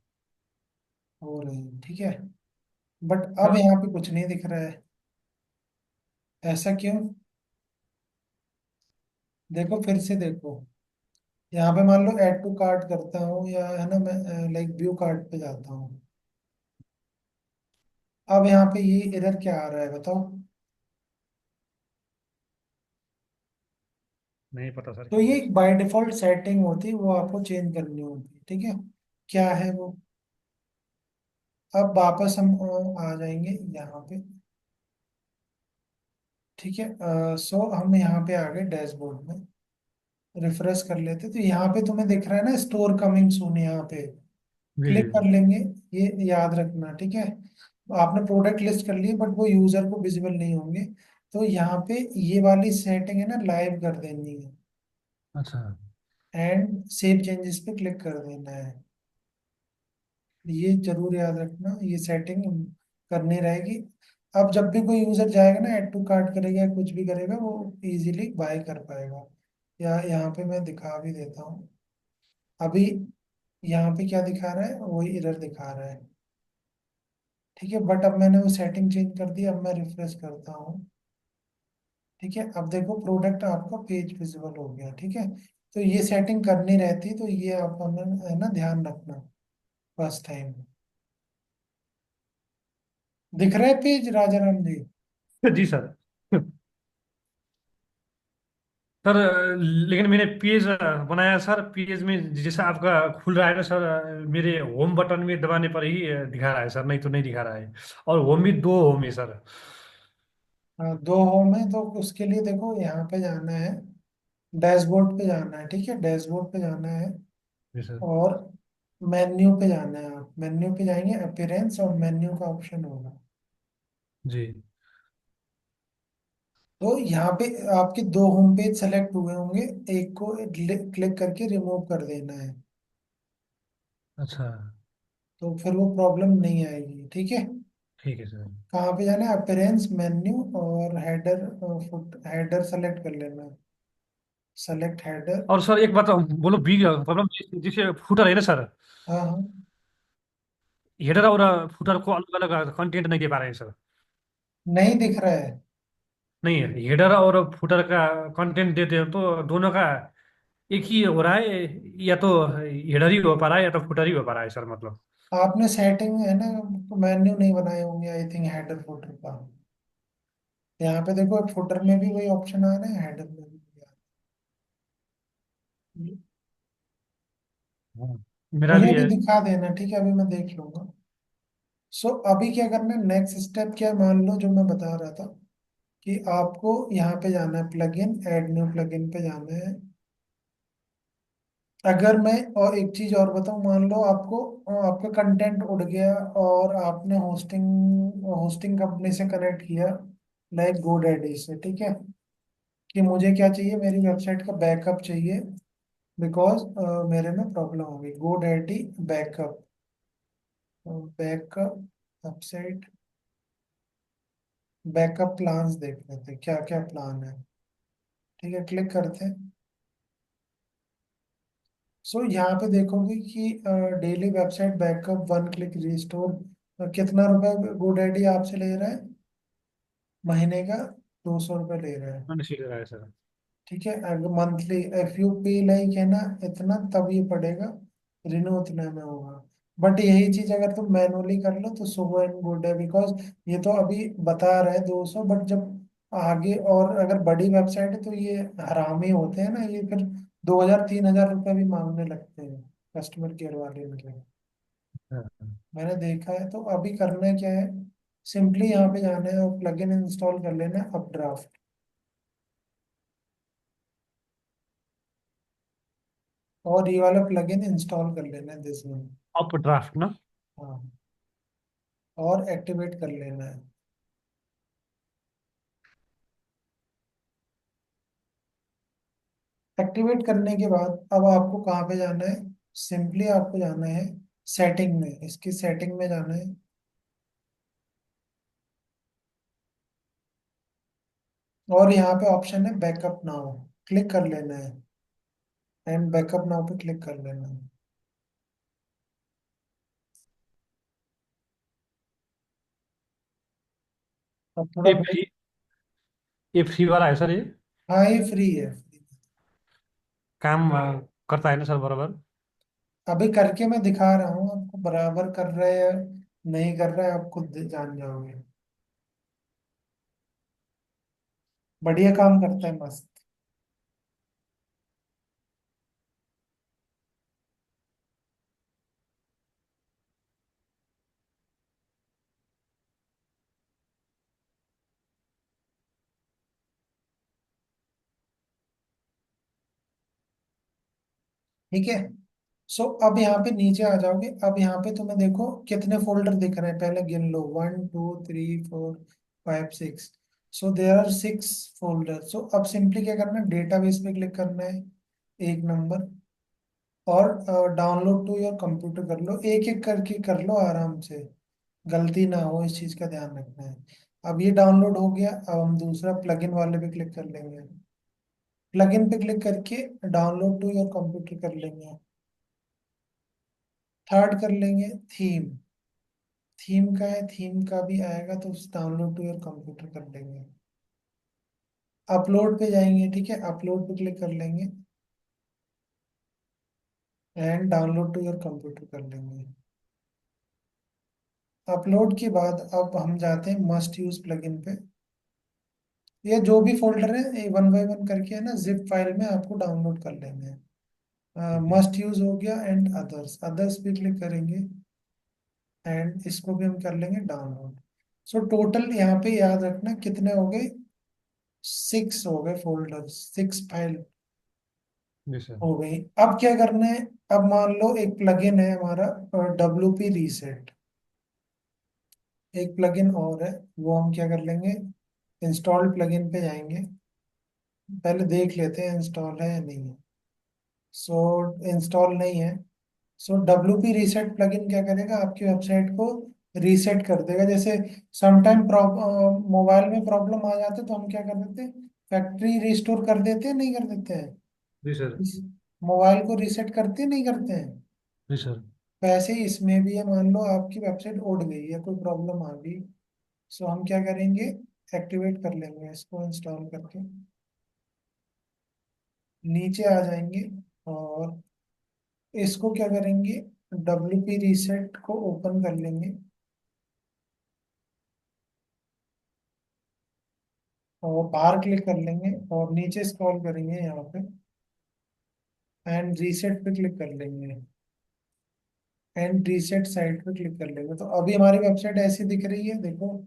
हो रहे हैं, ठीक है। बट अब सर यहाँ पे कुछ नहीं दिख रहा है, ऐसा क्यों? देखो फिर से देखो, यहाँ पे मान लो ऐड टू कार्ट करता हूँ या है ना, मैं लाइक व्यू कार्ट पे जाता हूँ। अब यहाँ पे ये एरर क्या आ रहा है बताओ? नहीं पता सर तो क्या ये है। एक बाय डिफॉल्ट सेटिंग होती है, वो आपको चेंज करनी होती है, ठीक है। क्या है वो? अब वापस हम आ जाएंगे यहाँ पे, ठीक है। सो हम यहाँ पे आ गए डैशबोर्ड में, रिफ्रेश कर लेते। तो यहाँ पे तुम्हें दिख रहा है ना स्टोर कमिंग सून, यहाँ पे जी जी क्लिक कर लेंगे। ये याद रखना, ठीक है। आपने प्रोडक्ट लिस्ट कर लिए बट वो यूजर को विजिबल नहीं होंगे। तो यहाँ पे ये वाली सेटिंग है ना, लाइव कर देनी है अच्छा एंड सेव चेंजेस पे क्लिक कर देना है। ये जरूर याद रखना, ये सेटिंग करनी रहेगी। अब जब भी कोई यूजर जाएगा ना, ऐड टू कार्ट करेगा या कुछ भी करेगा, वो इजीली बाय कर पाएगा। या यहाँ पे मैं दिखा भी देता हूँ अभी। यहाँ पे क्या दिखा रहा है, वही एरर दिखा रहा है, ठीक है। बट अब मैंने वो सेटिंग चेंज कर दी। अब मैं रिफ्रेश करता हूँ, ठीक है। अब देखो प्रोडक्ट आपका पेज विजिबल हो गया, ठीक है। तो ये सेटिंग करनी रहती, तो ये आप हमें है ना ध्यान रखना फर्स्ट टाइम। दिख रहा है पेज राजा राम जी? जी सर। सर लेकिन मैंने पेज बनाया सर, पेज में जैसे आपका खुल रहा है ना सर, मेरे होम बटन में दबाने पर ही दिखा रहा है सर, नहीं तो नहीं दिखा रहा है। और होम भी दो होम है सर। हाँ, दो होम है तो उसके लिए देखो यहाँ पे जाना है, डैशबोर्ड पे जाना है, ठीक है। डैशबोर्ड पे जाना है जी सर। और मेन्यू पे जाना है। आप मेन्यू पे जाएंगे, अपीयरेंस और मेन्यू का ऑप्शन होगा। जी तो यहाँ पे आपके दो होम पेज सेलेक्ट हुए होंगे, एक को क्लिक करके रिमूव कर देना है। अच्छा तो फिर वो प्रॉब्लम नहीं आएगी, ठीक है। ठीक है सर। कहाँ पे जाना है? अपीयरेंस, मेन्यू और हेडर, फुट हेडर सेलेक्ट कर लेना है। Select header. और सर एक बात बोलो, बिग प्रॉब्लम जैसे फुटर है ना सर, हाँ हाँ। हेडर और फुटर को अलग अलग कंटेंट नहीं दे पा रहे हैं सर। नहीं दिख रहा है? नहीं, हेडर और फुटर का कंटेंट देते हो तो दोनों का एक ही हो रहा है, या तो हेडर ही हो पा रहा है या तो फुटर ही हो पा रहा है सर, मतलब। आपने सेटिंग है ना, मेन्यू नहीं बनाए होंगे आई थिंक हेडर फुटर का। यहाँ पे देखो फुटर में भी वही ऑप्शन आ रहे हैं, हेडर में भी वही आ रहे हैं। हाँ, मेरा मुझे भी अभी है। दिखा देना, ठीक है, अभी मैं देख लूंगा। सो अभी क्या करना है, नेक्स्ट स्टेप क्या है, मान लो जो मैं बता रहा था कि आपको यहाँ पे जाना है, प्लगइन, ऐड न्यू प्लगइन पे जाना है। अगर मैं और एक चीज और बताऊं, मान लो आपको आपका कंटेंट उड़ गया और आपने होस्टिंग होस्टिंग कंपनी से कनेक्ट किया, लाइक गोडैडी से, ठीक है। कि मुझे क्या चाहिए, मेरी वेबसाइट का बैकअप चाहिए बिकॉज मेरे में प्रॉब्लम हो गई। GoDaddy backup, backup website, backup plans देख लेते हैं क्या क्या प्लान है, ठीक है। क्लिक करते हैं। सो यहाँ पे देखोगे कि daily website backup, one click restore, कितना रुपए गोडैडी आपसे ले रहा है महीने का? 200 रुपये ले रहा है, मैंने सीख रहा है सर। ठीक है। अगर मंथली इफ यू पे लाइक है ना इतना, तब ये पड़ेगा, रिन्यू उतने में होगा। बट यही चीज अगर तुम मैनुअली कर लो तो सो एंड गुड है, बिकॉज ये तो अभी बता रहे हैं 200, बट जब आगे और अगर बड़ी वेबसाइट है तो ये हरामी होते हैं ना, ये फिर 2,000 3,000 रुपये भी मांगने लगते हैं कस्टमर केयर वाले मतलब। हाँ। मैंने देखा है। तो अभी करना क्या है, सिंपली यहाँ पे जाना है और प्लगइन इंस्टॉल कर लेना है अपड्राफ्ट। और ये वाला प्लगइन इंस्टॉल कर लेना है दिस में। अप ड्राफ्ट ना? हाँ, और एक्टिवेट कर लेना है। एक्टिवेट करने के बाद अब आपको कहाँ पे जाना है? सिंपली आपको जाना है सेटिंग में, इसकी सेटिंग में जाना है। और यहाँ पे ऑप्शन है बैकअप नाउ, क्लिक कर लेना है। एंड बैकअप नाउ पे क्लिक कर लेना है। अब थोड़ा ये फ्री, ये फ्री वाला है सर ये? हाँ, ये फ्री है। काम करता है ना सर बराबर? अभी करके मैं दिखा रहा हूँ आपको, बराबर कर रहे हैं नहीं कर रहे हैं आप खुद जान जाओगे। बढ़िया काम करता है, मस्त। ठीक है। सो अब यहाँ पे नीचे आ जाओगे। अब यहाँ पे तुम्हें देखो कितने फोल्डर दिख रहे हैं, पहले गिन लो, 1 2 3 4 5 6। So there are 6 folder. So अब सिंपली क्या करना है, डेटाबेस पे क्लिक करना है, एक नंबर। और डाउनलोड टू योर कंप्यूटर कर लो, एक एक करके कर लो आराम से, गलती ना हो, इस चीज का ध्यान रखना है। अब ये डाउनलोड हो गया, अब हम दूसरा प्लगइन वाले पे क्लिक कर लेंगे। प्लगइन पे क्लिक करके डाउनलोड टू योर कंप्यूटर कर लेंगे। थर्ड कर लेंगे थीम। थीम का है, थीम का भी आएगा तो डाउनलोड टू योर कंप्यूटर कर लेंगे। अपलोड पे जाएंगे, ठीक है, अपलोड पे क्लिक कर लेंगे and download to your computer कर लेंगे। अपलोड के बाद अब हम जाते हैं मस्ट यूज प्लगइन पे। ये जो भी फोल्डर है ये वन बाय वन करके है ना, जिप फाइल में आपको डाउनलोड कर लेने हैं। ठीक है। मस्ट यूज हो गया एंड अदर्स, अदर्स पे क्लिक करेंगे एंड इसको भी हम कर लेंगे डाउनलोड। सो टोटल यहाँ पे याद रखना कितने हो गए, 6 हो गए फोल्डर, 6 फाइल जी सर। हो गई। अब क्या करना है, अब मान लो एक प्लगइन है हमारा WP रीसेट, एक प्लगइन और है, वो हम क्या कर लेंगे, इंस्टॉल प्लगइन पे जाएंगे, पहले देख लेते हैं इंस्टॉल है या नहीं है। सो इंस्टॉल नहीं है। सो WP रीसेट प्लगइन क्या करेगा, आपकी वेबसाइट को रीसेट कर देगा। जैसे समटाइम मोबाइल में प्रॉब्लम आ जाते तो हम क्या कर देते, फैक्ट्री रिस्टोर कर देते हैं, नहीं कर देते हैं, जी सर। मोबाइल को रीसेट करते नहीं करते हैं। जी सर। वैसे ही इसमें भी है, मान लो आपकी वेबसाइट उड़ गई है, कोई प्रॉब्लम आ गई, सो हम क्या करेंगे, एक्टिवेट कर लेंगे इसको इंस्टॉल करके, नीचे आ जाएंगे और इसको क्या करेंगे, WP रीसेट को ओपन कर लेंगे और बाहर क्लिक कर लेंगे और नीचे स्क्रॉल करेंगे यहाँ पे एंड रीसेट पे क्लिक कर लेंगे एंड रीसेट साइट पे क्लिक कर लेंगे। तो अभी हमारी वेबसाइट ऐसी दिख रही है, देखो,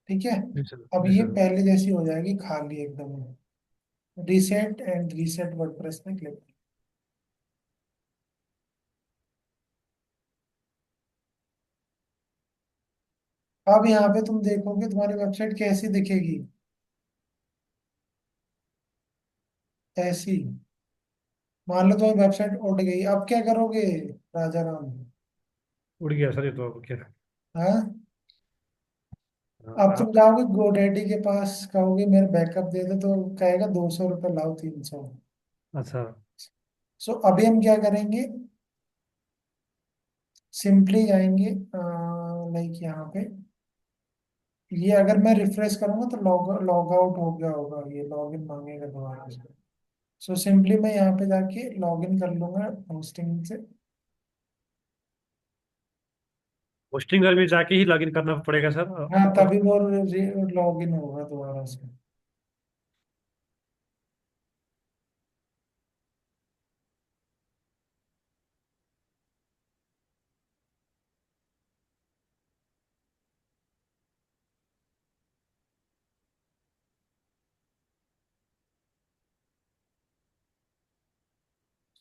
ठीक है। जी सर। अब जी ये सर। पहले जैसी हो जाएगी, खाली एकदम। रीसेट एंड रीसेट वर्डप्रेस पे क्लिक। अब यहाँ पे तुम देखोगे तुम्हारी वेबसाइट कैसी दिखेगी, ऐसी। मान लो तुम्हारी वेबसाइट उड़ गई, अब क्या करोगे राजा राम? उड़ गया सर ये तो, अब क्या? हाँ, हाँ, अब तुम जाओगे गोडैडी के पास, कहोगे मेरे बैकअप दे दो, तो कहेगा 200 रुपये लाओ, 300। अच्छा। सो अभी हम क्या करेंगे, सिंपली जाएंगे लाइक यहाँ पे, ये अगर मैं रिफ्रेश करूंगा तो लॉग लॉग आउट हो गया होगा, ये लॉग इन मांगेगा दोबारा से। सो सिंपली मैं यहाँ पे जाके लॉग इन कर लूंगा होस्टिंग से। होस्टिंग में जाके ही लॉगिन करना पड़ेगा सर? हाँ, तभी वो लॉग इन होगा दोबारा से।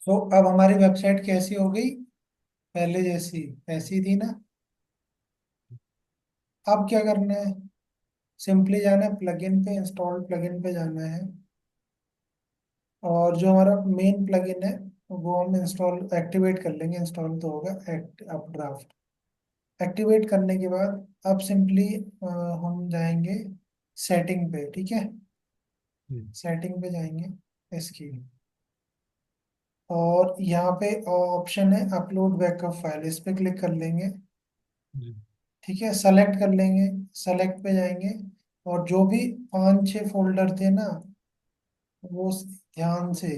तो अब हमारी वेबसाइट कैसी हो गई? पहले जैसी, ऐसी थी ना। अब क्या करना है? सिंपली जाना है प्लगइन पे, इंस्टॉल प्लगइन पे जाना है। और जो हमारा मेन प्लगइन है वो हम इंस्टॉल एक्टिवेट कर लेंगे। इंस्टॉल तो होगा एक्ट अप ड्राफ्ट। एक्टिवेट करने के बाद अब सिंपली हम जाएंगे सेटिंग पे, ठीक है। जी। सेटिंग पे जाएंगे इसकी, और यहाँ पे ऑप्शन है अपलोड बैकअप फाइल, इस पे क्लिक कर लेंगे। जी। ठीक है, सेलेक्ट कर लेंगे। सेलेक्ट पे जाएंगे, और जो भी 5-6 फोल्डर थे ना, वो ध्यान से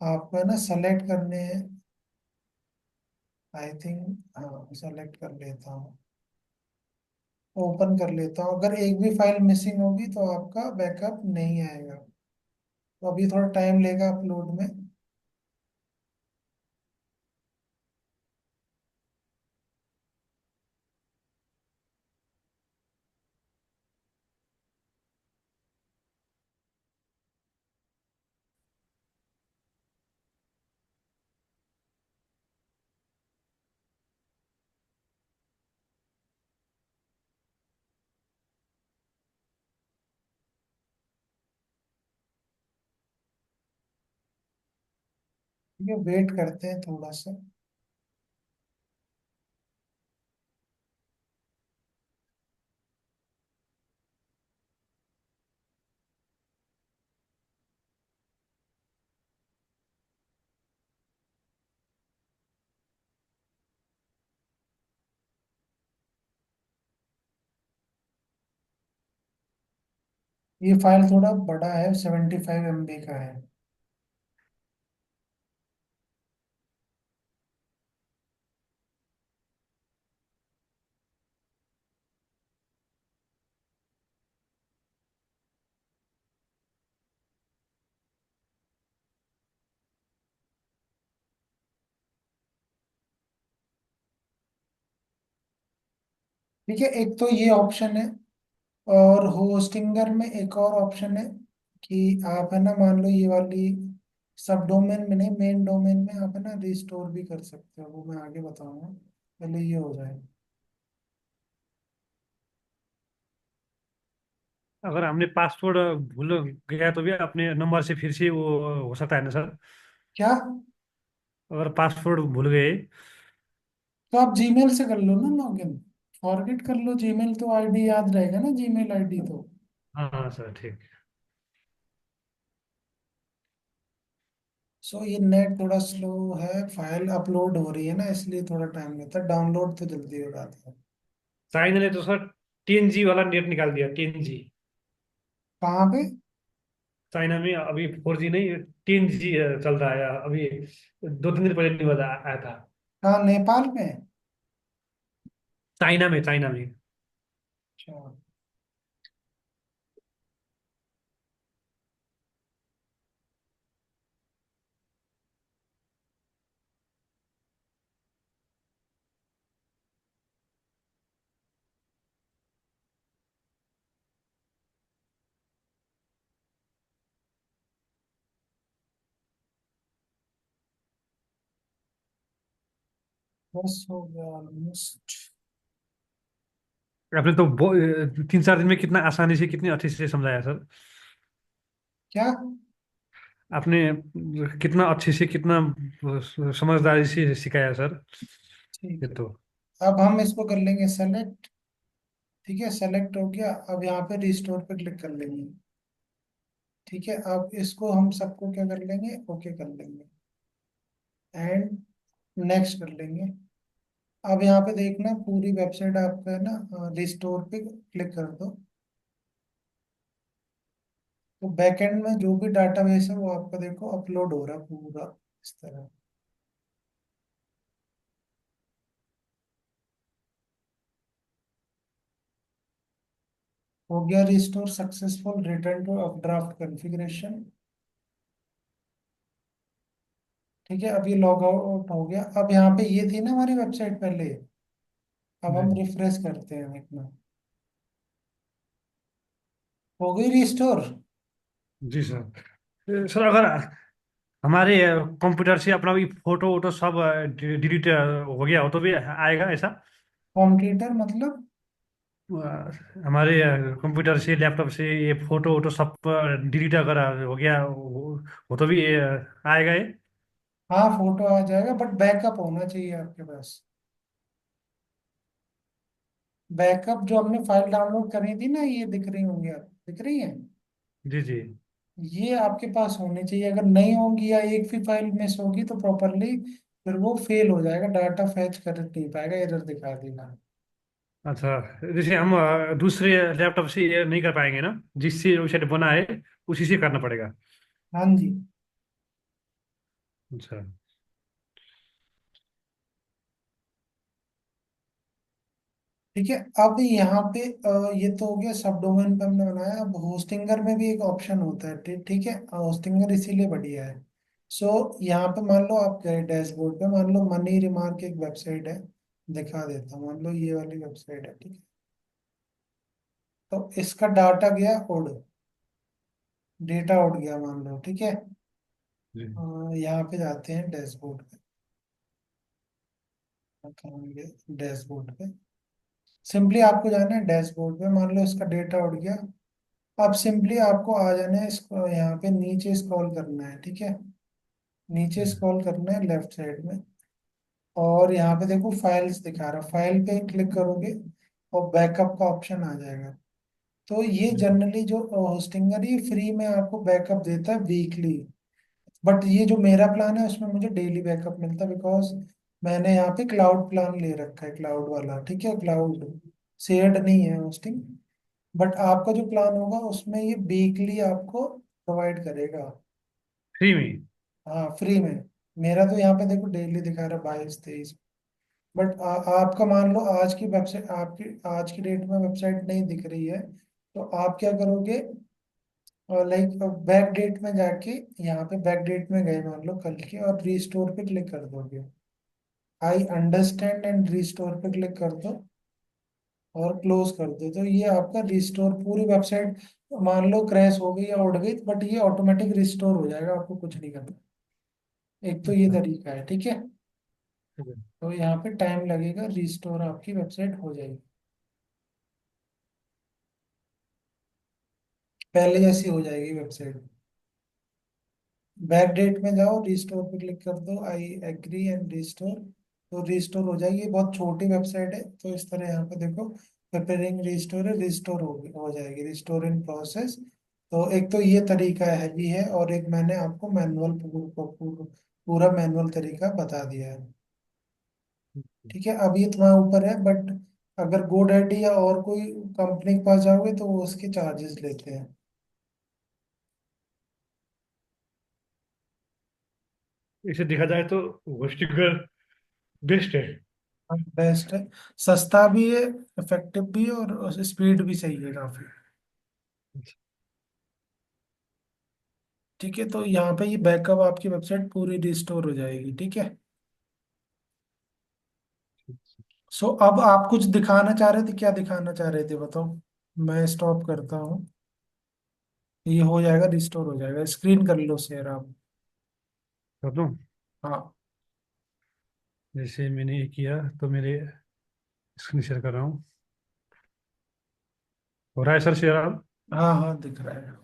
आपको है ना सेलेक्ट करने हैं। आई थिंक, हाँ सेलेक्ट कर लेता हूँ, ओपन कर लेता हूँ। अगर एक भी फाइल मिसिंग होगी तो आपका बैकअप नहीं आएगा। तो अभी थोड़ा टाइम लेगा अपलोड में। ठीक है, वेट करते हैं थोड़ा सा। ये फाइल थोड़ा बड़ा है, 75 MB का है। ठीक है, एक तो ये ऑप्शन है। और होस्टिंगर में एक और ऑप्शन है कि आप है ना, मान लो ये वाली सब डोमेन में नहीं, मेन डोमेन में आप है ना रिस्टोर भी कर सकते हो। वो मैं आगे बताऊंगा, पहले ये हो जाए। अगर हमने पासवर्ड भूल गया तो भी अपने नंबर से फिर से वो हो सकता है ना सर? क्या? अगर पासवर्ड भूल गए। तो आप जीमेल से कर लो ना लॉगिन। फॉरगेट कर लो जीमेल, तो आईडी याद रहेगा ना, जीमेल आईडी तो। हाँ हाँ सर, ठीक। सो ये नेट थोड़ा स्लो है, फाइल अपलोड हो रही है ना, इसलिए थोड़ा टाइम लेता है। डाउनलोड तो जल्दी हो जाता है। चाइना ने तो सर 10G वाला नेट निकाल दिया, 10G। कहाँ पे? चाइना में अभी 4G नहीं, 10G चल रहा है अभी। 2-3 दिन पहले न्यूज आया था। कहाँ, नेपाल में? चाइना में, चाइना में। अच्छा। बस हो गया ऑलमोस्ट। आपने तो 3-4 दिन में कितना आसानी से, कितनी अच्छे से समझाया सर। क्या? आपने कितना अच्छे से, कितना समझदारी से सिखाया सर। ठीक ये है, तो। अब हम इसको कर लेंगे सेलेक्ट। ठीक है, सेलेक्ट हो गया। अब यहाँ पे रिस्टोर पे क्लिक कर लेंगे। ठीक है, अब इसको हम सबको क्या कर लेंगे, ओके कर लेंगे, एंड नेक्स्ट कर लेंगे। अब यहाँ पे देखना पूरी वेबसाइट आपका है ना, रिस्टोर पे क्लिक कर दो। तो बैकएंड में जो भी डाटाबेस है वो आपका देखो अपलोड हो रहा है पूरा, इस तरह। हो गया restore successful, return to Updraft configuration. ठीक है, अब ये लॉग आउट हो गया। अब यहाँ पे ये थी ना हमारी वेबसाइट पहले। अब हम जी। रिफ्रेश करते हैं इतना। हो गई रिस्टोर। जी सर। सर अगर हमारे कंप्यूटर से अपना भी फोटो वोटो सब डिलीट हो गया हो तो भी आएगा ऐसा? कॉम्पिटिटर मतलब? हमारे कंप्यूटर से लैपटॉप से ये फोटो वोटो सब डिलीट अगर हो गया हो तो भी आएगा ये? हाँ, फोटो आ जाएगा, बट बैकअप होना चाहिए आपके पास। बैकअप जो हमने फाइल डाउनलोड करी थी ना, ये दिख रही होंगी, आप दिख रही है? जी जी। ये आपके पास होनी चाहिए। अगर नहीं होंगी या एक भी फाइल मिस होगी तो प्रॉपरली फिर वो फेल हो जाएगा, डाटा फैच कर नहीं पाएगा, एरर दिखा देगा। अच्छा, जैसे हम दूसरे लैपटॉप से ये नहीं कर पाएंगे ना, जिससे वेबसाइट बना है उसी से करना पड़ेगा? हाँ जी। अच्छा। ठीक है। अब यहाँ पे ये तो हो गया सब डोमेन पे हमने बनाया। अब होस्टिंगर में भी एक ऑप्शन होता है, ठीक है। होस्टिंगर इसीलिए बढ़िया है। सो यहाँ पे मान लो आप गए डैशबोर्ड पे, मान लो मनी रिमार्क एक वेबसाइट है, दिखा देता हूँ। मान लो ये वाली वेबसाइट है, ठीक है। तो इसका डाटा गया उड़, डेटा उड़ गया मान लो, ठीक है। जी। यहाँ पे जाते हैं डैशबोर्ड पे, डैशबोर्ड पे सिंपली आपको जाना है डैशबोर्ड पे। मान लो इसका डेटा उड़ गया। अब सिंपली आपको आ जाना है, इसको यहाँ पे नीचे स्क्रॉल करना है, ठीक है। नीचे स्क्रॉल करना है लेफ्ट साइड में, और यहाँ पे देखो फाइल्स दिखा रहा, फाइल पे क्लिक करोगे और बैकअप का ऑप्शन आ जाएगा। तो ये जनरली जो होस्टिंगर ये फ्री में आपको बैकअप देता है वीकली, बट ये जो मेरा प्लान है उसमें मुझे डेली बैकअप मिलता है, बिकॉज मैंने यहाँ पे क्लाउड प्लान ले रखा है, क्लाउड वाला, ठीक है। क्लाउड शेयर्ड नहीं है होस्टिंग। बट आपका जो प्लान होगा उसमें ये वीकली आपको प्रोवाइड करेगा। फ्री में? हाँ, फ्री में। मेरा तो यहाँ पे देखो डेली दिखा रहा है 22-23। बट आपका मान लो आज की वेबसाइट, आपकी आज की डेट में वेबसाइट नहीं दिख रही है, तो आप क्या करोगे, लाइक बैक डेट में जाके, यहाँ पे बैक डेट में गए मान लो कल के, और रीस्टोर पे क्लिक कर दोगे। आई अंडरस्टैंड एंड रीस्टोर पे क्लिक कर दो और क्लोज कर दो, तो ये आपका रिस्टोर पूरी वेबसाइट मान लो क्रैश हो गई या उड़ गई, बट ये ऑटोमेटिक रिस्टोर हो जाएगा, आपको कुछ नहीं करना। एक तो ये अच्छा। तरीका है, ठीक है। ठीक है। तो यहाँ पे टाइम लगेगा, रिस्टोर आपकी वेबसाइट हो जाएगी, पहले जैसी हो जाएगी वेबसाइट। बैक डेट में जाओ, रिस्टोर पे क्लिक कर दो, आई एग्री एंड रिस्टोर, तो रिस्टोर हो जाएगी। ये बहुत छोटी वेबसाइट है, तो इस तरह यहाँ पे देखो प्रिपेयरिंग रिस्टोर है, रिस्टोर हो जाएगी, रिस्टोर इन प्रोसेस। तो एक तो ये तरीका हैवी है, और एक मैंने आपको मैनुअल पूरा मैनुअल तरीका बता दिया है, ठीक है। अब ये तुम्हारे ऊपर है, बट अगर गोडैडी या और कोई कंपनी के पास जाओगे तो वो उसके चार्जेस लेते हैं। इसे देखा जाए तो होस्टिंगर बेस्ट है। बेस्ट है, सस्ता भी है, इफेक्टिव भी है, और स्पीड भी सही है काफी। ठीक है, तो यहाँ पे ये बैकअप आपकी वेबसाइट पूरी रिस्टोर हो जाएगी, ठीक है। सो अब आप कुछ दिखाना चाह रहे थे, क्या दिखाना चाह रहे थे बताओ। मैं स्टॉप करता हूँ, ये हो जाएगा, रिस्टोर हो जाएगा। स्क्रीन कर लो शेयर आप। कर दूं? हाँ जैसे मैंने ये किया तो मेरे स्क्रीन शेयर कर रहा हूँ। हो रहा है सर शेयर आप? हाँ हाँ, दिख रहा है।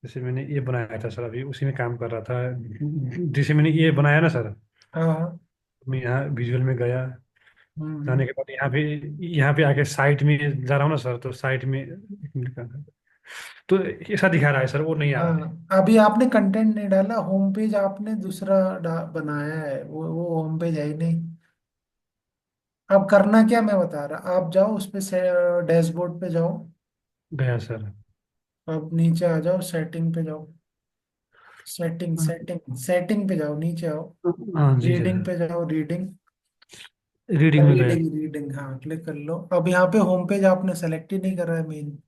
जैसे मैंने ये बनाया था सर, अभी उसी में काम कर रहा था। जैसे मैंने ये बनाया ना सर, हाँ हाँ। मैं यहाँ विजुअल में गया। हम्म। जाने के बाद यहाँ पे आके साइट में जा रहा हूँ ना सर, तो साइट में तो ऐसा दिखा रहा है सर, वो नहीं आ रहा है। हाँ, अभी आपने कंटेंट नहीं डाला, होम पेज आपने दूसरा बनाया है, वो होम पेज है ही नहीं। अब करना क्या, मैं बता रहा, आप जाओ उस पे से डैशबोर्ड पे जाओ। गया सर। अब नीचे आ जाओ, सेटिंग पे जाओ। सेटिंग सेटिंग सेटिंग पे जाओ, नीचे आओ। हाँ जी रीडिंग सर। पे जाओ, रीडिंग। रीडिंग में गया। रीडिंग रीडिंग, हाँ, क्लिक कर लो। अब यहाँ पे होम पेज आपने सेलेक्ट ही नहीं करा है मेन।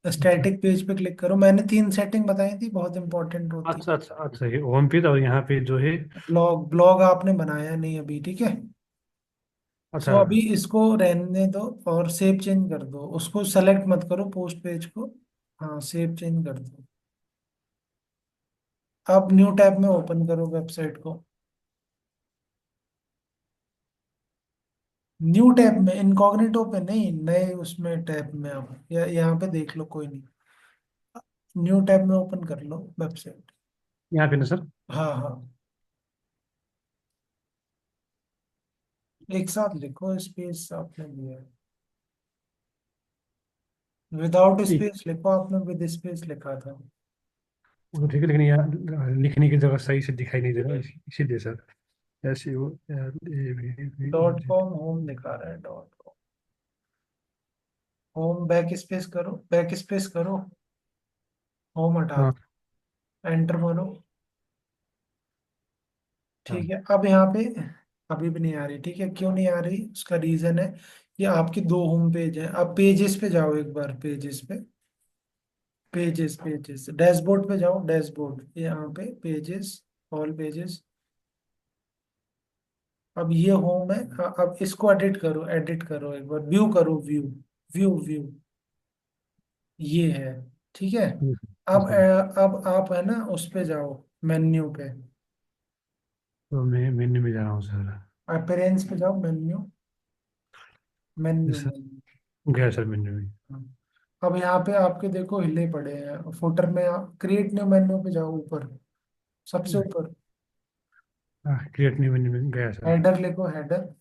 अच्छा स्टैटिक पेज पे क्लिक करो, मैंने 3 सेटिंग बताई थी, बहुत इंपॉर्टेंट होती। अच्छा अच्छा अच्छा, ये होम पेज और यहाँ पे जो है। ब्लॉग ब्लॉग आपने बनाया नहीं अभी, ठीक है। सो अच्छा। अभी इसको रहने दो और सेव चेंज कर दो, उसको सेलेक्ट मत करो पोस्ट पेज को। हाँ, सेव चेंज कर दो। अब न्यू टैब में ओपन करो वेबसाइट को। न्यू टैब में, इनकॉग्निटो पे नहीं, नए उसमें टैब में आप या यहाँ पे देख लो, कोई नहीं। न्यू टैब में ओपन कर लो वेबसाइट। यहाँ पे ना सर? हाँ हाँ, एक साथ लिखो, स्पेस आपने लिया है। विदाउट ठीक। स्पेस लिखो, आपने विद स्पेस लिखा था। वो तो ठीक है, लेकिन यहाँ लिखने की जगह सही से दिखाई नहीं दे रहा, इसीलिए sir. Dot SEO। Com home दिखा रहा है, dot com home. Back space करो, बैक स्पेस करो, होम हटा हाँ दो, एंटर मारो। हाँ। ठीक है, अब यहाँ पे अभी भी नहीं आ रही। ठीक है, क्यों नहीं आ रही, उसका रीजन है कि आपकी दो होम पेज हैं। अब पेजेस पे जाओ एक बार, पेजेस पे, पेजेस पेजेस डैशबोर्ड पे जाओ, डैशबोर्ड यहाँ पे पेजेस, ऑल पेजेस। अब ये होम है। अब इसको एडिट करो, एडिट करो एक बार, व्यू करो, व्यू, व्यू व्यू, ये है। ठीक है, जी अब सर। अब आप है ना उस पे जाओ, मेन्यू पे, तो मैं मेन्यू में जा रहा हूँ सर। अपीयरेंस पे जाओ, मेन्यू, जी मेन्यू सर, मेन्यू। गया सर मेन्यू में। हाँ। अब यहाँ पे आपके देखो हिले पड़े हैं फुटर में, क्रिएट न्यू मेन्यू पे जाओ, ऊपर, सबसे ऊपर। क्रिएट न्यू मेन्यू में गया सर। हेडर लिखो, हेडर,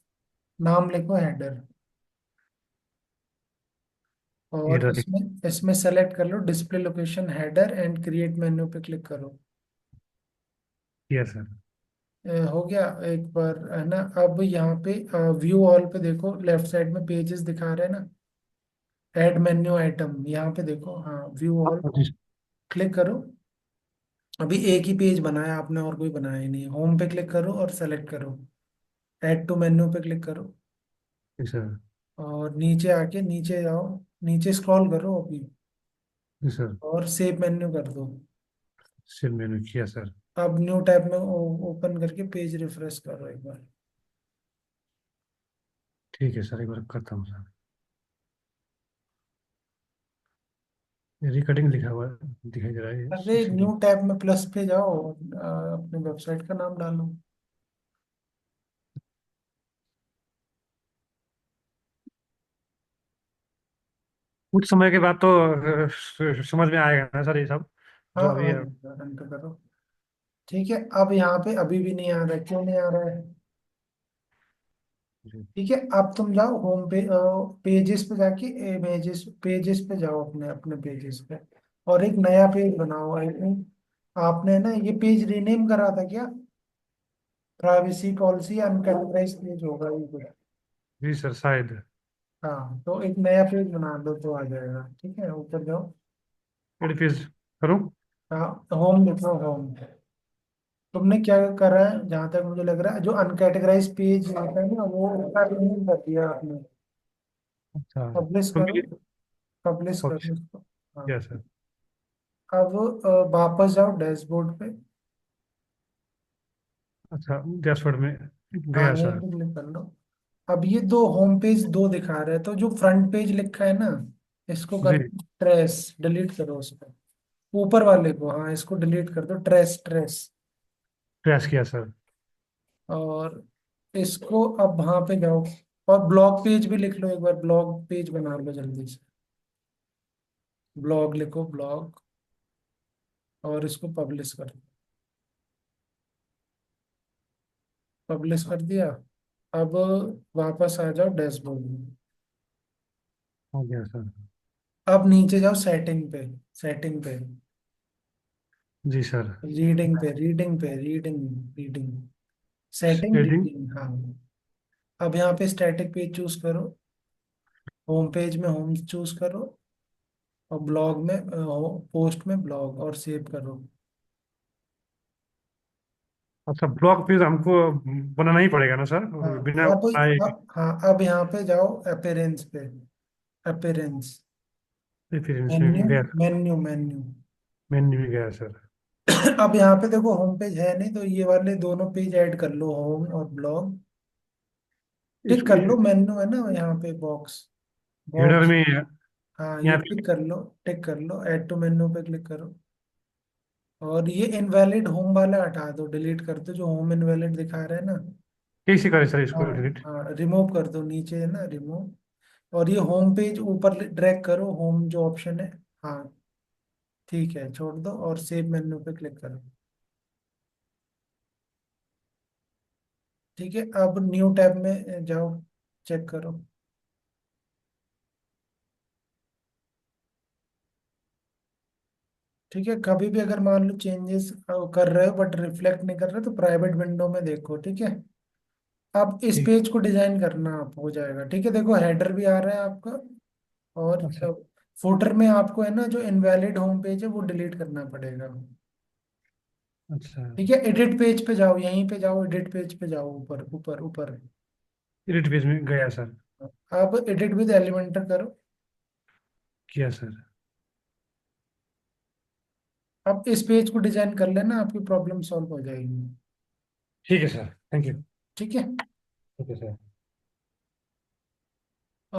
नाम लिखो हेडर। और एरर इसमें इसमें सेलेक्ट कर लो display location header and create menu पे क्लिक करो। किया सर। हो गया एक बार, है ना। अब यहाँ पे व्यू ऑल पे देखो, लेफ्ट साइड में पेजेस दिखा रहे हैं ना, ऐड मेन्यू आइटम, यहाँ पे देखो, हाँ, व्यू ऑल, जी क्लिक करो। अभी एक ही पेज बनाया आपने, और कोई बनाया ही नहीं। होम पे क्लिक करो और सेलेक्ट करो, ऐड टू मेन्यू पे क्लिक करो, जी सर। और नीचे आके नीचे जाओ, नीचे स्क्रॉल करो अभी, जी सर। और सेव मेन्यू कर दो। सिर मेन्यू किया सर। अब न्यू टैब में ओपन करके पेज रिफ्रेश करो एक बार। ठीक है सर, एक बार करता हूँ सर। रिकॉर्डिंग लिखा हुआ दिखाई दे रहा है, अरे इसीलिए। न्यू टैब में प्लस पे जाओ, अपने वेबसाइट का नाम डालो। कुछ समय के बाद तो समझ में आएगा ना सर ये सब, हाँ जो अभी हाँ, है। एंटर करो। ठीक है, अब यहाँ पे अभी भी नहीं आ रहा है, क्यों नहीं आ रहा है? जी ठीक है, अब तुम जाओ होम पे, पेजेस पे जाके, इमेजेस, पेजेस पे जाओ, अपने अपने पेजेस पे, और एक नया पेज बनाओ। आई थिंक आपने ना ये पेज रीनेम करा था क्या? प्राइवेसी पॉलिसी अनकैटेगराइज पेज होगा ये कुछ। जी सर, शायद। हाँ, तो एक नया पेज बना लो तो आ जाएगा। ठीक है, ऊपर जाओ। एड पेज करूँ? हाँ, होम देखो, होम। तुमने क्या करा है, जहां तक मुझे लग रहा है, जो अनकैटेगराइज पेज होता है ना, वो उसका रीनेम कर दिया आपने। अच्छा। पब्लिश तो करो, मेरी। Publish okay. करो इसको। हाँ, यस सर। अब वापस जाओ डैशबोर्ड पे। अच्छा, डैशबोर्ड में हाँ, गया यहीं सर। पे क्लिक कर लो। अब ये दो होम पेज दो दिखा रहा है, तो जो फ्रंट पेज लिखा है ना, इसको कर, जी। ट्रेस डिलीट करो उसको, ऊपर वाले को, हाँ, इसको डिलीट कर दो, ट्रेस ट्रेस। प्रयास किया सर। और इसको अब वहां पे जाओ, और ब्लॉग पेज भी लिख लो एक बार, ब्लॉग पेज बना लो जल्दी से। ब्लॉग लिखो, ब्लॉग, और इसको पब्लिश कर दो। पब्लिश कर दिया। अब वापस आ जाओ डैशबोर्ड में। हो गया सर। अब नीचे जाओ सेटिंग पे, सेटिंग पे, जी सर। रीडिंग पे, रीडिंग पे, reading, reading, setting, adding. Reading, हाँ। अब यहाँ पे स्टैटिक पेज चूज करो, होम पेज में होम चूज करो, और ब्लॉग में, पोस्ट में ब्लॉग, और सेव करो। अच्छा, ब्लॉग पेज हमको बनाना ही पड़ेगा ना सर? हाँ, बिना बनाए? अब यहाँ पे जाओ अपीयरेंस पे, अपीयरेंस, रेफरेंस मेन्यू, में गया। Menu, menu. मेन्यू में गया सर। अब यहाँ पे देखो होम पेज है नहीं, तो ये वाले दोनों पेज ऐड कर लो, होम और ब्लॉग। टिक कर लो, मेन्यू है ना यहाँ पे, बॉक्स, हेडर बॉक्स। में हाँ, ये यहाँ पे। टिक कर लो, टिक कर लो, ऐड टू मेन्यू पे क्लिक करो। और ये इनवैलिड होम वाला हटा दो, डिलीट कर दो, जो होम इनवैलिड दिखा रहा है ना। कैसे करें सर हाँ इसको डिलीट? हाँ, रिमूव कर दो, नीचे है ना रिमूव। और ये होम पेज ऊपर ड्रैग करो, होम जो ऑप्शन है। हाँ ठीक है, छोड़ दो और सेव मेन्यू पे क्लिक करो। ठीक है, अब न्यू टैब में जाओ, चेक करो। ठीक है, कभी भी अगर मान लो चेंजेस कर रहे हो बट रिफ्लेक्ट नहीं कर रहे, तो प्राइवेट विंडो में देखो। ठीक है, अब इस ठीक। पेज को डिजाइन करना आप हो जाएगा। ठीक है, देखो हेडर भी आ रहा है आपका, और अच्छा फुटर में आपको है ना जो इनवैलिड होम पेज है वो डिलीट करना पड़ेगा। अच्छा। ठीक है, एडिट पेज पे जाओ, यहीं पे जाओ, एडिट पेज पे जाओ, ऊपर ऊपर ऊपर। एडिट पेज में गया सर। अब एडिट विद एलिमेंटर करो। किया सर। अब इस पेज को डिजाइन कर लेना, आपकी प्रॉब्लम सॉल्व हो जाएगी। ठीक है सर, थैंक यू। ठीक है। ठीक है सर।